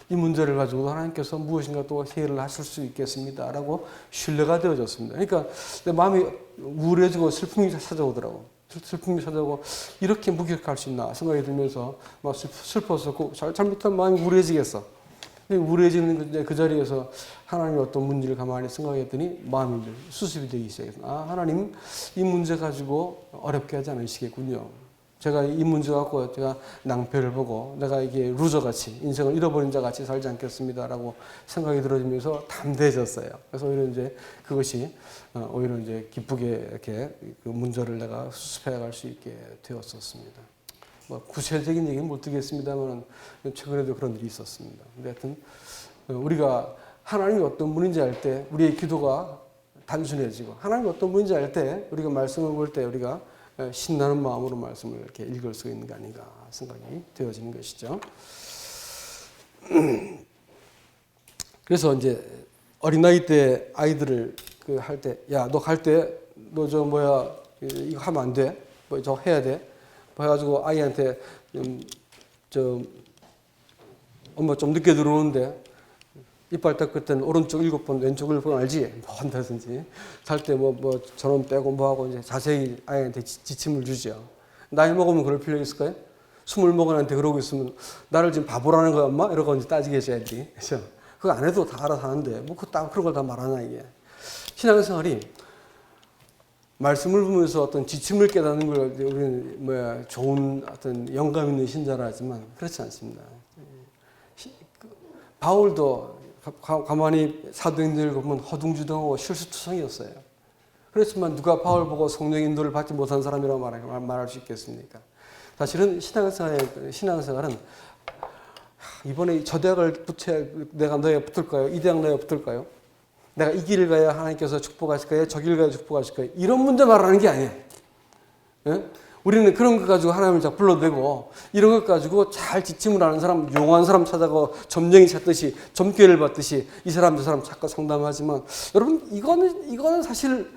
이 문제를 가지고 하나님께서 무엇인가 또 해결을 하실 수 있겠습니다라고 신뢰가 되어졌습니다. 그러니까 내 마음이 우울해지고 슬픔이 찾아오더라고. 슬픔이 찾아오고 이렇게 무기력할 수 있나 생각이 들면서 막 슬퍼서 잘못하면 마음이 우울해지겠어. 우울해지는 그 자리에서 하나님이 어떤 문제를 가만히 생각했더니 마음이 수습이 되기 시작했어. 하나님 이 문제 가지고 어렵게 하지 않으시겠군요. 제가 이 문제 갖고 제가 낭패를 보고 내가 이게 루저같이 인생을 잃어버린 자같이 살지 않겠습니다라고 생각이 들어지면서 담대해졌어요. 그래서 오히려 이제 그것이 오히려 이제 기쁘게 이렇게 그 문제를 내가 수습해 갈 수 있게 되었었습니다. 뭐 구체적인 얘기는 못 드리겠습니다만 최근에도 그런 일이 있었습니다. 근데 하여튼 우리가 하나님이 어떤 분인지 알 때 우리의 기도가 단순해지고 하나님이 어떤 분인지 알 때 우리가 말씀을 볼 때 우리가 신나는 마음으로 말씀을 이렇게 읽을 수 있는 게 아닌가 생각이 되어지는 것이죠. 그래서 이제 어린아이 때 아이들을 그 할 때, 야, 너 갈 때, 너 저 뭐야, 이거 하면 안 돼. 뭐 저 해야 돼. 뭐 해가지고 아이한테 엄마 좀 늦게 들어오는데 이빨 닦을 때는 오른쪽 7번, 왼쪽 7번 알지? 뭐 한다든지. 잘 때 뭐 저놈 빼고 뭐 하고 이제 자세히 아이한테 지침을 주죠. 나이 먹으면 그럴 필요 있을까요? 20먹은한테 그러고 있으면 나를 지금 바보라는 거야, 엄마? 이러고 이제 따지게 해줘야지. 그죠? 그거 안 해도 다 알아서 하는데, 뭐 그런 걸 다 말하나, 이게. 신앙생활이 말씀을 보면서 어떤 지침을 깨닫는 걸 우리는 좋은 어떤 영감 있는 신자라 하지만 그렇지 않습니다. 바울도 가만히 사도행전을 보면 허둥지둥하고 실수투성이었어요. 그렇지만 누가 바울 보고 성령의 인도를 받지 못한 사람이라고 말할 수 있겠습니까? 사실은 신앙생활은 이번에 저 대학을 내가 너에 붙을까요? 이 대학 너에 붙을까요? 내가 이 길을 가야 하나님께서 축복하실까요? 저 길을 가야 축복하실까요? 이런 문제 말하는 게 아니에요. 예? 우리는 그런 것 가지고 하나님을 자 불러대고 이런 것 가지고 잘 지침을 하는 사람, 용한 사람 찾아가고 점쟁이 찾듯이 점괘를 받듯이 이 사람 저 사람 찾고 상담하지만 여러분 이거는 사실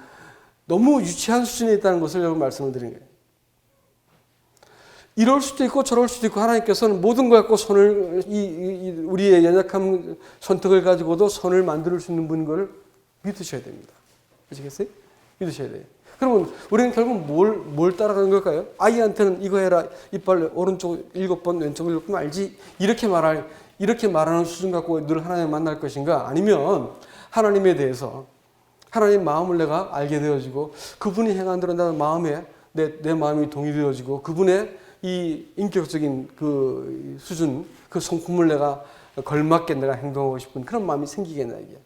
너무 유치한 수준에 있다는 것을 여러분 말씀을 드리는 거예요. 이럴 수도 있고 저럴 수도 있고 하나님께서는 모든 걸 갖고 선을 우리의 연약한 선택을 가지고도 선을 만들 수 있는 분인 걸 믿으셔야 됩니다. 아시겠어요? 믿으셔야 돼요. 그러면 우리는 결국 뭘 따라가는 걸까요? 아이한테는 이거 해라. 이빨 오른쪽 7번, 왼쪽 7번 알지? 이렇게 말하는 수준 갖고 늘 하나님을 만날 것인가? 아니면 하나님에 대해서 하나님 마음을 내가 알게 되어지고 그분이 행한 대로 나의 마음에 내 마음이 동의되어지고 그분의 이 인격적인 그 수준, 그 성품을 내가 걸맞게 내가 행동하고 싶은 그런 마음이 생기겠나 이게.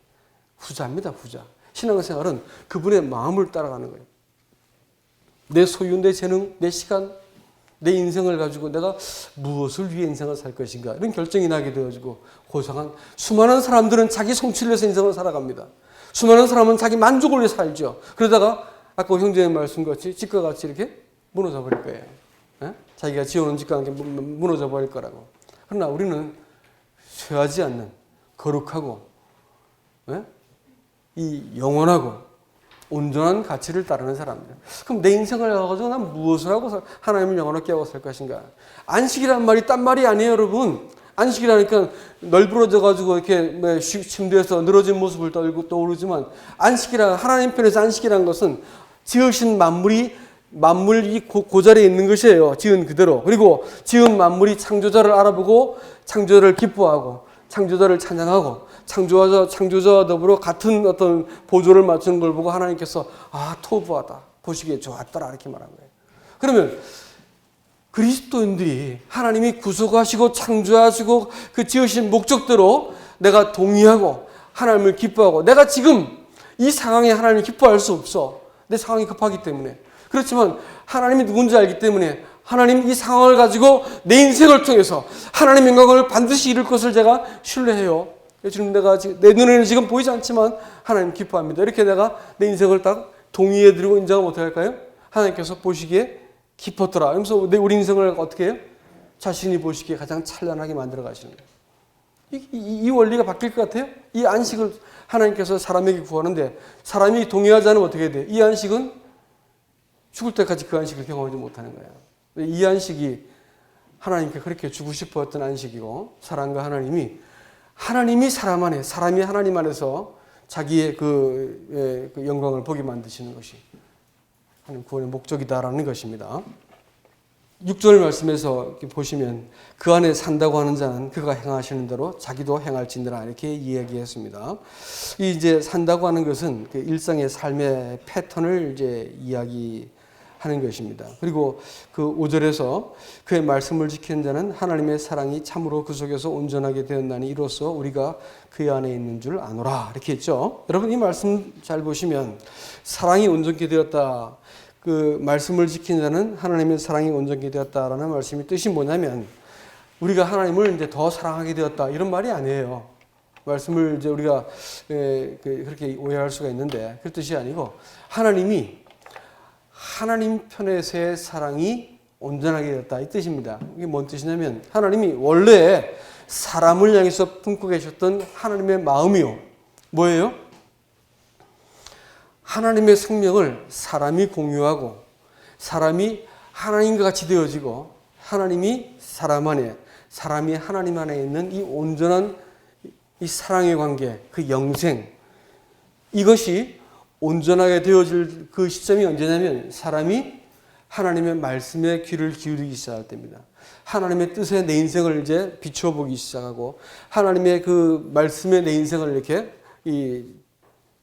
후자입니다, 후자. 신앙생활은 그분의 마음을 따라가는 거예요. 내 소유, 내 재능, 내 시간, 내 인생을 가지고 내가 무엇을 위해 인생을 살 것인가 이런 결정이 나게 되어지고 고상한 수많은 사람들은 자기 성취를 위해서 인생을 살아갑니다. 수많은 사람은 자기 만족을 위해 살죠. 그러다가 아까 형제의 말씀같이 집과 같이 이렇게 무너져 버릴 거예요. 예? 자기가 지어놓은 집과 함께 무너져 버릴 거라고. 그러나 우리는 쇠하지 않는 거룩하고 이 영원하고 온전한 가치를 따르는 사람들. 그럼 내 인생을 가지고 난 무엇을 하고 하나님을 영원하게 하고 살 것인가? 안식이란 말이 딴 말이 아니에요, 여러분. 안식이라니까 널브러져 가지고 이렇게 침대에서 늘어진 모습을 떠오르지만 하나님 편에서 안식이라는 것은 지으신 만물이 고자리에 있는 것이에요. 지은 그대로. 그리고 지은 만물이 창조자를 알아보고 창조자를 기뻐하고 창조자를 찬양하고 창조자와 더불어 같은 어떤 보조를 맞추는 걸 보고 하나님께서 토부하다. 보시기에 좋았더라. 이렇게 말한 거예요. 그러면 그리스도인들이 하나님이 구속하시고 창조하시고 그 지으신 목적대로 내가 동의하고 하나님을 기뻐하고 내가 지금 이 상황에 하나님을 기뻐할 수 없어. 내 상황이 급하기 때문에. 그렇지만 하나님이 누군지 알기 때문에 하나님 이 상황을 가지고 내 인생을 통해서 하나님의 영광을 반드시 이룰 것을 제가 신뢰해요. 지금 내 눈에는 지금 보이지 않지만 하나님 기뻐합니다. 이렇게 내가 내 인생을 딱 동의해드리고 인정하면 어떻게 할까요? 하나님께서 보시기에 기뻤더라. 그러면서 우리 인생을 어떻게 해요? 자신이 보시기에 가장 찬란하게 만들어 가시는 거예요. 이 원리가 바뀔 것 같아요? 이 안식을 하나님께서 사람에게 구하는데 사람이 동의하지 않으면 어떻게 돼요? 이 안식은 죽을 때까지 그 안식을 경험하지 못하는 거예요. 이 안식이 하나님께 그렇게 주고 싶었던 안식이고 사람과 하나님이 사람 안에 사람이 하나님 안에서 자기의 그 영광을 보게 만드시는 것이 하나님 구원의 목적이다라는 것입니다. 6절 말씀에서 이렇게 보시면 그 안에 산다고 하는 자는 그가 행하시는 대로 자기도 행할지니라 이렇게 이야기했습니다. 이제 산다고 하는 것은 그 일상의 삶의 패턴을 이제 이야기하는 하는 것입니다. 그리고 그 5절에서 그의 말씀을 지키는 자는 하나님의 사랑이 참으로 그 속에서 온전하게 되었나니 이로써 우리가 그 안에 있는 줄 아노라 이렇게 했죠. 여러분 이 말씀 잘 보시면 사랑이 온전케 되었다. 그 말씀을 지키는 자는 하나님의 사랑이 온전케 되었다라는 말씀이 뜻이 뭐냐면 우리가 하나님을 이제 더 사랑하게 되었다 이런 말이 아니에요. 말씀을 이제 우리가 그렇게 오해할 수가 있는데 그 뜻이 아니고 하나님이 하나님 편에서의 사랑이 온전하게 되었다 이 뜻입니다. 이게 뭔 뜻이냐면 하나님이 원래 사람을 향해서 품고 계셨던 하나님의 마음이요. 뭐예요? 하나님의 생명을 사람이 공유하고 사람이 하나님과 같이 되어지고 하나님이 사람 안에 사람이 하나님 안에 있는 이 온전한 이 사랑의 관계, 그 영생 이것이 온전하게 되어질 그 시점이 언제냐면 사람이 하나님의 말씀에 귀를 기울이기 시작할 때입니다. 하나님의 뜻에 내 인생을 이제 비춰보기 시작하고 하나님의 그 말씀에 내 인생을 이렇게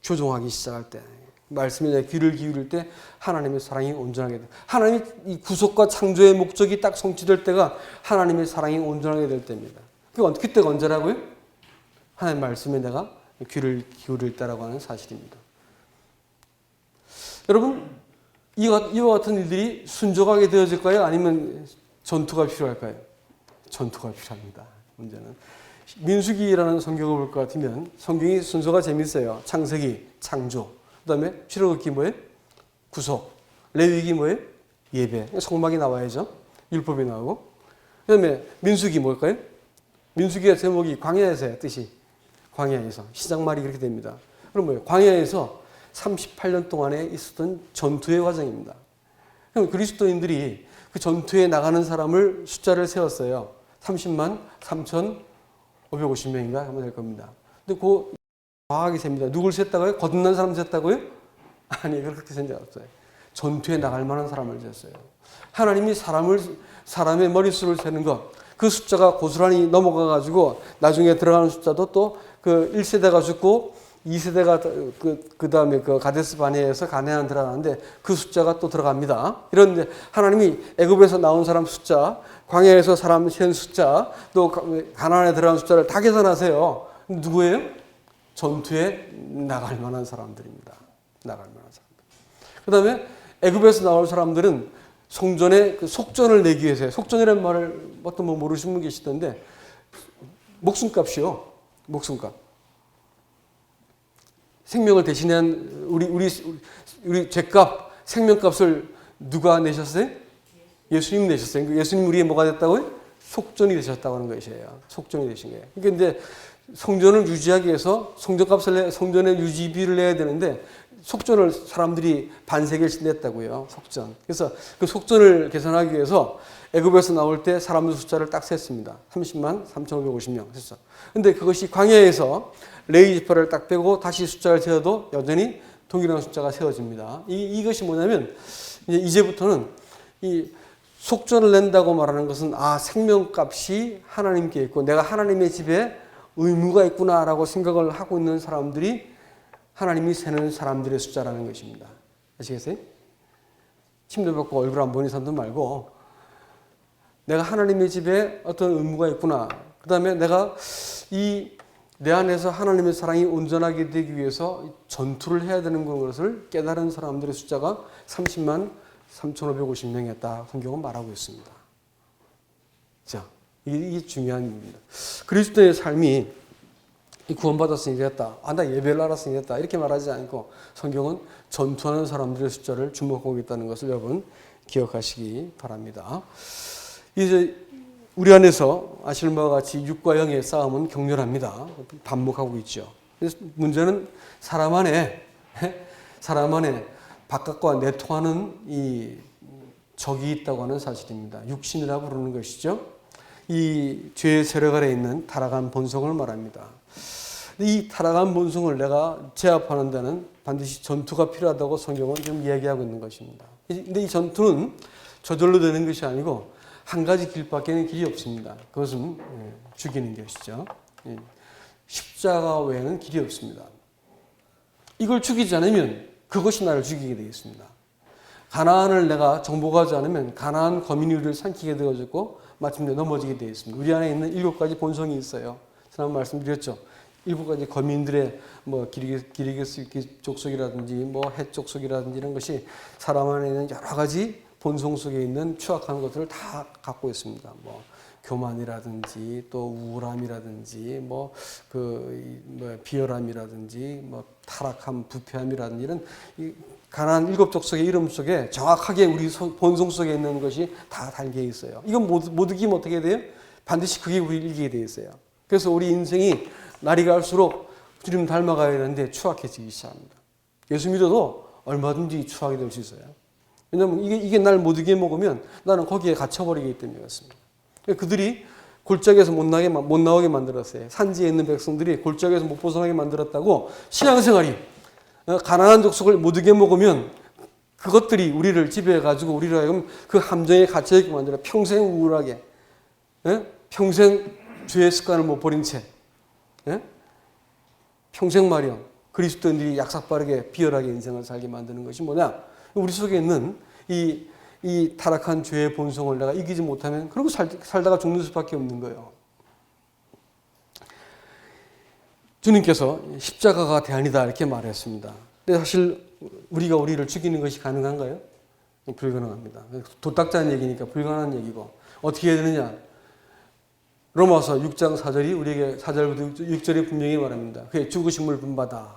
조종하기 시작할 때 말씀에 내 귀를 기울일 때 하나님의 사랑이 온전하게 돼. 하나님의 이 구속과 창조의 목적이 딱 성취될 때가 하나님의 사랑이 온전하게 될 때입니다. 그때가 언제라고요? 하나님 말씀에 내가 귀를 기울일 때라고 하는 사실입니다. 여러분, 이와 같은 일들이 순종하게 되어질까요? 아니면 전투가 필요할까요? 전투가 필요합니다. 문제는. 민수기라는 성경을 볼 것 같으면 성경이 순서가 재밌어요. 창세기, 창조. 그 다음에 출애굽기 뭐예요? 구속. 레위기 뭐예요? 예배. 성막이 나와야죠. 율법이 나오고. 그 다음에 민수기 뭘까요? 민수기의 제목이 광야에서의 뜻이. 광야에서. 시작말이 그렇게 됩니다. 그럼 뭐예요? 광야에서 38년 동안에 있었던 전투의 과정입니다. 그럼 그리스도인들이 그 전투에 나가는 사람을 숫자를 세웠어요. 30만 3,550명인가 하면 될 겁니다. 근데 그 과학이 셉니다. 누굴 셌다고요? 거듭난 사람 셌다고요? 아니, 그렇게 센 적 없어요. 전투에 나갈 만한 사람을 셌어요. 하나님이 사람의 머릿수를 세는 것, 그 숫자가 고스란히 넘어가가지고 나중에 들어가는 숫자도 또 그 1세대가 죽고 2세대가 그 다음에 그 가데스 바네에서 가나안 들어가는데 그 숫자가 또 들어갑니다. 이런데 하나님이 애굽에서 나온 사람 숫자, 광야에서 사람 센 숫자, 또 가나안에 들어간 숫자를 다 계산하세요. 누구예요? 전투에 나갈 만한 사람들입니다. 나갈 만한 사람들. 그 다음에 애굽에서 나올 사람들은 성전에 그 속전을 내기 위해서 속전이라는 말을 어떤 분 모르시는 분 계시던데 목숨값이요. 목숨값. 생명을 대신한 우리 죄값, 생명값을 누가 내셨어요? 예수님 내셨어요. 예수님 우리의 뭐가 됐다고요? 속전이 되셨다고 하는 것이에요. 속전이 되신 거예요. 그러니까 이제 성전을 유지하기 위해서 성전의 유지비를 내야 되는데 속전을 사람들이 반세겔씩 냈다고요. 속전. 그래서 그 속전을 계산하기 위해서 애굽에서 나올 때 사람들 숫자를 딱 셌습니다. 30만 3,550명 했어. 근데 그것이 광야에서 레위 지파를 딱 빼고 다시 숫자를 세어도 여전히 동일한 숫자가 세워집니다. 이것이 뭐냐면 이제부터는 이 속전을 낸다고 말하는 것은 생명값이 하나님께 있고 내가 하나님의 집에 의무가 있구나라고 생각을 하고 있는 사람들이 하나님이 세는 사람들의 숫자라는 것입니다. 아시겠어요? 침대 받고 얼굴 안 보는 사람도 말고 내가 하나님의 집에 어떤 의무가 있구나. 그 다음에 내가 내 안에서 하나님의 사랑이 온전하게 되기 위해서 전투를 해야 되는 것을 깨달은 사람들의 숫자가 30만 3,550명이었다. 성경은 말하고 있습니다. 자, 이게 중요한 일입니다. 그리스도의 삶이 구원받았으니 됐다. 나 예배를 알았으니 됐다. 이렇게 말하지 않고 성경은 전투하는 사람들의 숫자를 주목하고 있다는 것을 여러분 기억하시기 바랍니다. 이제 우리 안에서 아시는 바와 같이 육과 영의 싸움은 격렬합니다. 반복하고 있죠. 그래서 문제는 사람 안에 바깥과 내통하는 이 적이 있다고 하는 사실입니다. 육신이라 부르는 것이죠. 이 죄의 세력 아래 있는 타락한 본성을 말합니다. 이 타락한 본성을 내가 제압하는 데는 반드시 전투가 필요하다고 성경은 지금 이야기하고 있는 것입니다. 근데 이 전투는 저절로 되는 것이 아니고 한 가지 길밖에는 길이 없습니다. 그것은 죽이는 것이죠. 십자가 외에는 길이 없습니다. 이걸 죽이지 않으면 그것이 나를 죽이게 되겠습니다. 가나안을 내가 정복하지 않으면 가나안 거민이 우리를 삼키게 되어졌고 마침내 넘어지게 되어 있습니다. 우리 안에 있는 7가지 본성이 있어요. 지난 말씀드렸죠. 7가지 거민들의 뭐 기르게스 족속이라든지 뭐 헷 족속이라든지 이런 것이 사람 안에 있는 여러 가지 본성 속에 있는 추악한 것들을 다 갖고 있습니다. 뭐 교만이라든지 또 우울함이라든지 비열함이라든지 뭐 타락함, 부패함이라든지 이런 가나안 7족속의 이름 속에 정확하게 우리 본성 속에 있는 것이 다 담겨 있어요. 이건 못 이기면 어떻게 돼요? 반드시 그게 우리를 이기게 돼 있어요. 그래서 우리 인생이 날이 갈수록 주님 닮아가야 되는데 추악해지기 시작합니다. 예수 믿어도 얼마든지 추하게 될 수 있어요. 왜냐하면 이게 날 못 이겨 먹으면 나는 거기에 갇혀버리기 때문에 그렇습니다. 그들이 골짜기에서 못 나오게 만들었어요. 산지에 있는 백성들이 골짜기에서 못 벗어나게 만들었다고 신앙생활이 가난한 족속을 못 이겨 먹으면 그것들이 우리를 지배해가지고 우리를 하여금 그 함정에 갇혀있게 만들어 평생 우울하게 평생 죄의 습관을 못 버린 채 평생 말이야 그리스도인들이 약삭빠르게 비열하게 인생을 살게 만드는 것이 뭐냐? 우리 속에 있는 이 타락한 죄의 본성을 내가 이기지 못하면 그러고 살다가 죽는 수밖에 없는 거예요. 주님께서 십자가가 대안이다 이렇게 말했습니다. 근데 사실 우리가 우리를 죽이는 것이 가능한가요? 불가능합니다. 도딱자는 얘기니까 불가능한 얘기고 어떻게 해야 되느냐? 로마서 6장 4절이 우리에게 4절부터 6절에 분명히 말합니다. 그의 죽으심을 본받아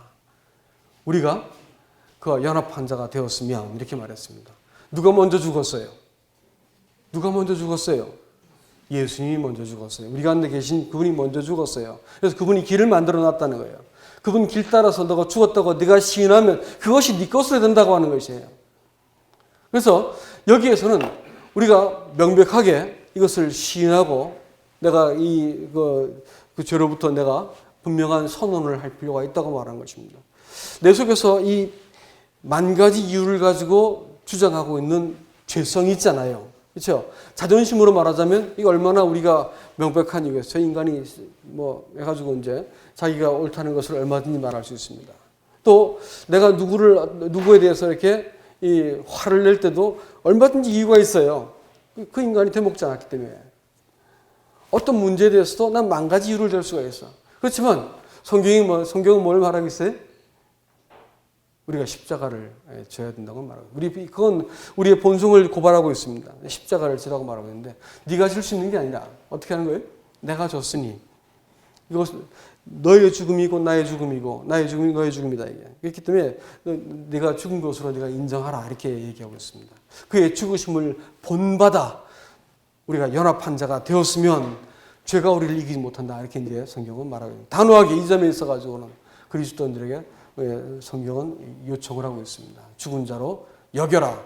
우리가 그와 연합한 자가 되었으면 이렇게 말했습니다. 누가 먼저 죽었어요? 누가 먼저 죽었어요? 예수님이 먼저 죽었어요. 우리 가운데 계신 그분이 먼저 죽었어요. 그래서 그분이 길을 만들어 놨다는 거예요. 그분 길 따라서 너가 죽었다고 네가 시인하면 그것이 네 것으로 된다고 하는 것이에요. 그래서 여기에서는 우리가 명백하게 이것을 시인하고 내가 그 죄로부터 내가 분명한 선언을 할 필요가 있다고 말한 것입니다. 내 속에서 이 만 가지 이유를 가지고 주장하고 있는 죄성이 있잖아요. 그렇죠? 자존심으로 말하자면 이거 얼마나 우리가 명백한 이유겠어요. 저 인간이 뭐 해가지고 이제 자기가 옳다는 것을 얼마든지 말할 수 있습니다. 또 내가 누구에 대해서 이렇게 화를 낼 때도 얼마든지 이유가 있어요. 그 인간이 되먹지 않았기 때문에. 어떤 문제에 대해서도 난 만 가지 이유를 댈 수가 있어. 그렇지만 성경은 뭘 말하고 있어요? 우리가 십자가를 져야 된다고 말하고 그건 우리의 본성을 고발하고 있습니다. 십자가를 지라고 말하고 있는데 네가 질 수 있는 게 아니라 어떻게 하는 거예요? 내가 졌으니 이것은 너의 죽음이고 나의 죽음이고 나의 죽음이 너의 죽음이다. 이게. 그렇기 때문에 네가 죽은 것으로 네가 인정하라 이렇게 얘기하고 있습니다. 그의 죽으심을 본받아 우리가 연합한 자가 되었으면 죄가 우리를 이기지 못한다 이렇게 이제 성경은 말하고 있습니다. 단호하게 이 점에 있어가지고는 그리스도인들에게 성경은 요청을 하고 있습니다. 죽은 자로 여겨라,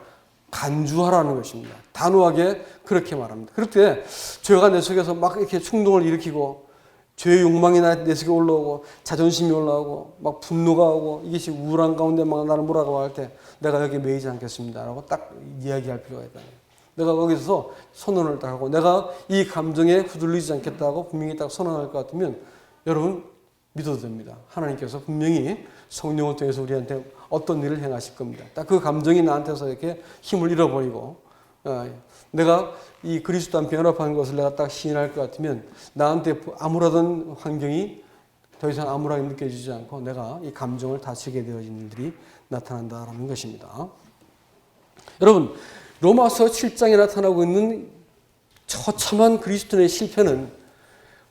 간주하라는 것입니다. 단호하게 그렇게 말합니다. 그럴 때 죄가 내 속에서 막 이렇게 충동을 일으키고 죄의 욕망이 내 속에 올라오고 자존심이 올라오고 막 분노가 오고 이것이 우울한 가운데 막 나를 몰아가고 할 때 내가 여기에 매이지 않겠습니다라고 딱 이야기할 필요가 있다. 내가 거기서 선언을 딱 하고 내가 이 감정에 휘둘리지 않겠다고 분명히 딱 선언할 것 같으면 여러분 믿어도 됩니다. 하나님께서 분명히 성령을 통해서 우리한테 어떤 일을 행하실 겁니다. 딱 그 감정이 나한테서 이렇게 힘을 잃어버리고 내가 이 그리스도 함께 연합하는 것을 내가 딱 시인할 것 같으면 나한테 암울하던 환경이 더 이상 암울하게 느껴지지 않고 내가 이 감정을 다스리게 되어진 일들이 나타난다라는 것입니다. 여러분 로마서 7장에 나타나고 있는 처참한 그리스도인의 실패는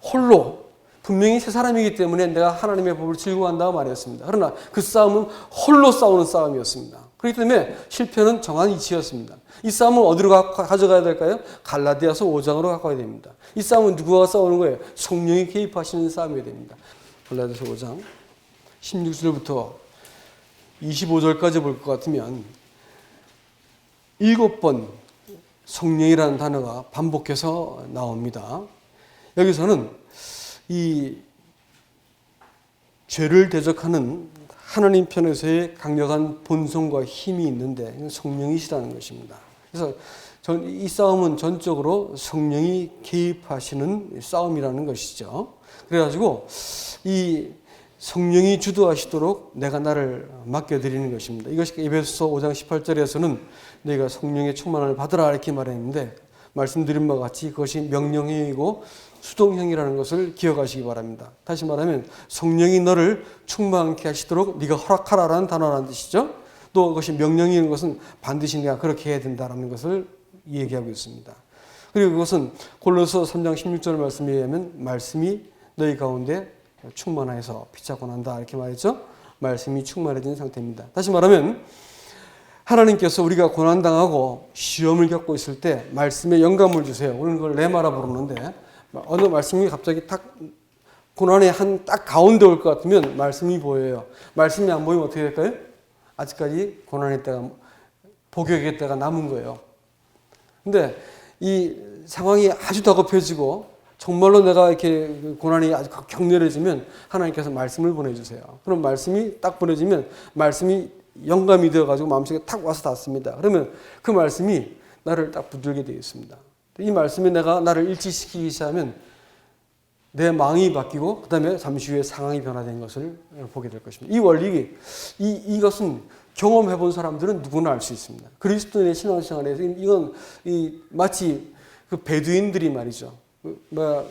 홀로 분명히 새 사람이기 때문에 내가 하나님의 법을 즐거워한다고 말했습니다. 그러나 그 싸움은 홀로 싸우는 싸움이었습니다. 그렇기 때문에 실패는 정한 이치였습니다. 이 싸움은 어디로 가져가야 될까요? 갈라디아서 5장으로 가져가야 됩니다. 이 싸움은 누구와 싸우는 거예요? 성령이 개입하시는 싸움이 됩니다. 갈라디아서 5장 16절부터 25절까지 볼 것 같으면 7번 성령이라는 단어가 반복해서 나옵니다. 여기서는 이 죄를 대적하는 하나님 편에서의 강력한 본성과 힘이 있는데 성령이시라는 것입니다. 그래서 이 싸움은 전적으로 성령이 개입하시는 싸움이라는 것이죠. 그래가지고 이 성령이 주도하시도록 내가 나를 맡겨드리는 것입니다. 이것이 에베소서 5장 18절에서는 너희가 성령의 충만을 받으라 이렇게 말했는데 말씀드린 바와 같이 그것이 명령형이고 수동형이라는 것을 기억하시기 바랍니다. 다시 말하면 성령이 너를 충만케 하시도록 네가 허락하라라는 단어라는 뜻이죠. 또 그것이 명령인 것은 반드시 내가 그렇게 해야 된다는 것을 얘기하고 있습니다. 그리고 그것은 골로새 3장 16절 말씀에 의하면 말씀이 너희 가운데 충만해서 피차고 난다 이렇게 말했죠. 말씀이 충만해진 상태입니다. 다시 말하면 하나님께서 우리가 고난당하고 시험을 겪고 있을 때 말씀에 영감을 주세요. 우리는 그걸 레마라 부르는데 어느 말씀이 갑자기 딱 고난의 한 딱 가운데 올 것 같으면 말씀이 보여요. 말씀이 안 보이면 어떻게 될까요? 아직까지 고난의 때가 복역의 때가 남은 거예요. 근데 이 상황이 아주 다급해지고 정말로 내가 이렇게 고난이 아주 격렬해지면 하나님께서 말씀을 보내주세요. 그럼 말씀이 딱 보내지면 말씀이 영감이 되어가지고 마음속에 탁 와서 닿습니다. 그러면 그 말씀이 나를 딱 붙들게 되어 있습니다. 이 말씀에 내가 나를 일치시키기 시작하면 내 마음이 바뀌고 그 다음에 잠시 후에 상황이 변화된 것을 보게 될 것입니다. 이 원리, 이것은 경험해 본 사람들은 누구나 알 수 있습니다. 그리스도인의 신앙생활에서 이건 마치 그 베두인들이 말이죠.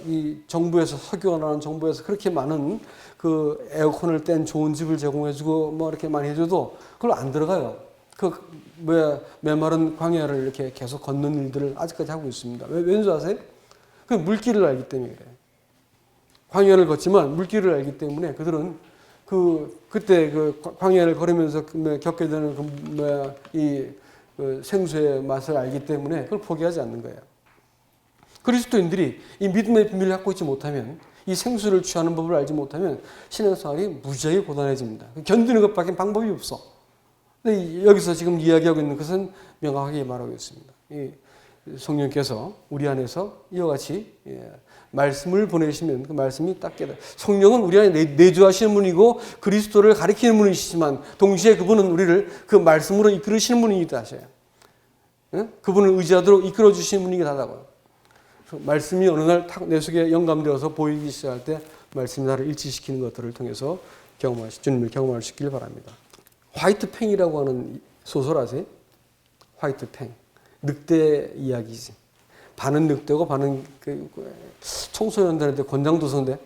이 정부에서 석유가 나는 정부에서 그렇게 많은 그 에어컨을 뗀 좋은 집을 제공해주고 뭐 이렇게 많이 해줘도 그걸 안 들어가요. 메마른 광야를 이렇게 계속 걷는 일들을 아직까지 하고 있습니다. 왠지 아세요? 그 물길을 알기 때문에 그래요. 광야를 걷지만 물길을 알기 때문에 그들은 그때 그 광야를 걸으면서 겪게 되는 그 생수의 맛을 알기 때문에 그걸 포기하지 않는 거예요. 그리스도인들이 이 믿음의 비밀을 갖고 있지 못하면 이 생수를 취하는 법을 알지 못하면 신앙생활이 무지하게 고단해집니다. 견디는 것밖에 방법이 없어. 근데 여기서 지금 이야기하고 있는 것은 명확하게 말하고 있습니다. 이 성령께서 우리 안에서 이와 같이 말씀을 보내시면 그 말씀이 딱 깨달아. 성령은 우리 안에 내주하시는 분이고 그리스도를 가리키는 분이시지만 동시에 그분은 우리를 그 말씀으로 이끌으시는 분이기도 하셔요. 그분을 의지하도록 이끌어 주시는 분이기도 하다고요. 말씀이 어느 날 탁 내 속에 영감되어서 보이기 시작할 때 말씀이 나를 일치시키는 것들을 통해서 주님을 경험할 수 있길 바랍니다. 화이트 팽이라고 하는 소설 아세요? 화이트 팽. 늑대 이야기지. 반은 늑대고 반은 청소년들한테 권장도서인데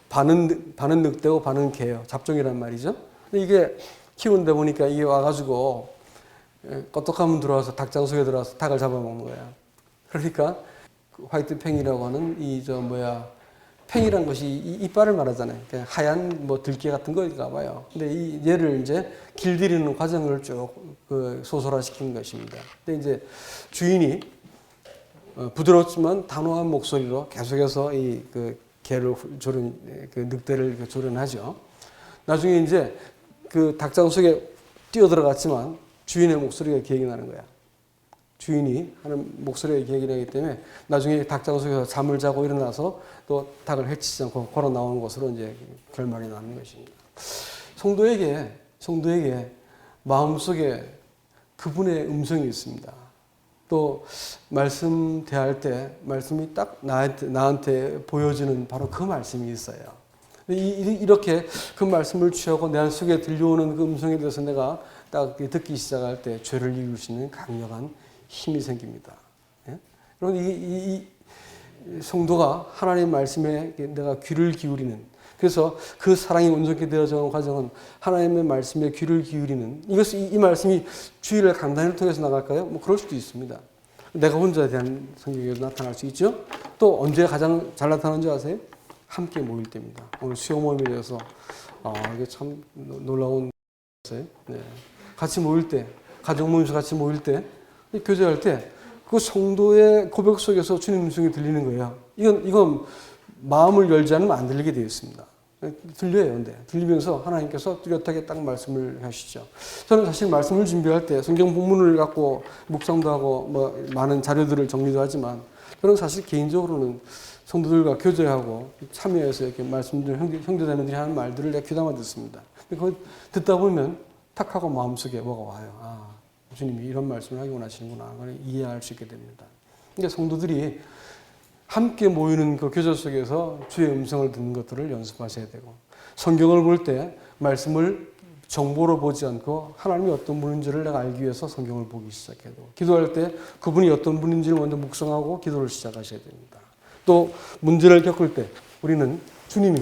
반은 늑대고 반은 개요. 잡종이란 말이죠. 근데 이게 키운다 보니까 이게 와가지고 껐떡하면 들어와서 닭장 속에 들어와서 닭을 잡아먹는 거야. 그러니까 화이트 팽이라고 하는 팽이란 것이 이빨을 말하잖아요. 그냥 하얀 들개 같은 거인가 봐요. 근데 얘를 이제 길들이는 과정을 쭉 소설화시킨 것입니다. 근데 이제 주인이 부드럽지만 단호한 목소리로 계속해서 개를 늑대를 조련하죠. 나중에 이제 그 닭장 속에 뛰어들어갔지만 주인의 목소리가 기억이 나는 거야. 주인이 하는 목소리가 기억이 나기 때문에 나중에 닭장 속에서 잠을 자고 일어나서 또 닭을 해치지 않고 걸어 나오는 것으로 이제 결말이 나는 것입니다. 성도에게 마음속에 그분의 음성이 있습니다. 또 말씀 대할 때 말씀이 딱 나한테 보여주는 바로 그 말씀이 있어요. 이렇게 그 말씀을 취하고 내 속에 들려오는 그 음성에 대해서 내가 딱 듣기 시작할 때 죄를 이길 수 있는 강력한 힘이 생깁니다. 여러분, 이 성도가 하나님의 말씀에 내가 귀를 기울이는, 그래서 그 사랑이 온전히 되어져가는 과정은 하나님의 말씀에 귀를 기울이는, 이 말씀이 주일을 강단을 통해서 나갈까요? 그럴 수도 있습니다. 내가 혼자에 대한 성경에도 나타날 수 있죠. 또 언제 가장 잘 나타나는지 아세요? 함께 모일 때입니다. 오늘 수요 모임에 대해서 이게 참 놀라운 것이에요. 네. 같이 모일 때, 가정 모임에서 같이 모일 때, 교제할 때 그 성도의 고백 속에서 주님 음성이 들리는 거예요. 이건 마음을 열지 않으면 안 들리게 되어 있습니다. 들려요. 근데 들리면서 하나님께서 뚜렷하게 딱 말씀을 하시죠. 저는 사실 말씀을 준비할 때 성경 본문을 갖고 묵상도 하고 많은 자료들을 정리도 하지만 저는 사실 개인적으로는 성도들과 교제하고 참여해서 이렇게 말씀들 형제자매들이 하는 말들을 내가 귀담아 듣습니다. 그걸 듣다 보면 탁 하고 마음속에 뭐가 와요. 주님이 이런 말씀을 하기 원하시는구나. 그걸 이해할 수 있게 됩니다. 그러니까 성도들이 함께 모이는 그 교제 속에서 주의 음성을 듣는 것들을 연습하셔야 되고, 성경을 볼 때 말씀을 정보로 보지 않고 하나님이 어떤 분인지를 내가 알기 위해서 성경을 보기 시작해도, 기도할 때 그분이 어떤 분인지를 먼저 묵상하고 기도를 시작하셔야 됩니다. 또 문제를 겪을 때 우리는 주님이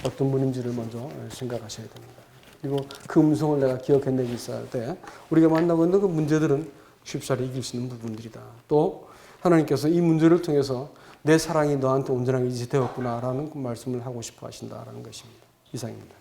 어떤 분인지를 먼저 생각하셔야 됩니다. 그리고 그 음성을 내가 기억해내기 시작할 때 우리가 만나고 있는 그 문제들은 쉽사리 이길 수 있는 부분들이다. 또 하나님께서 이 문제를 통해서 내 사랑이 너한테 온전하게 이제 되었구나라는 그 말씀을 하고 싶어 하신다라는 것입니다. 이상입니다.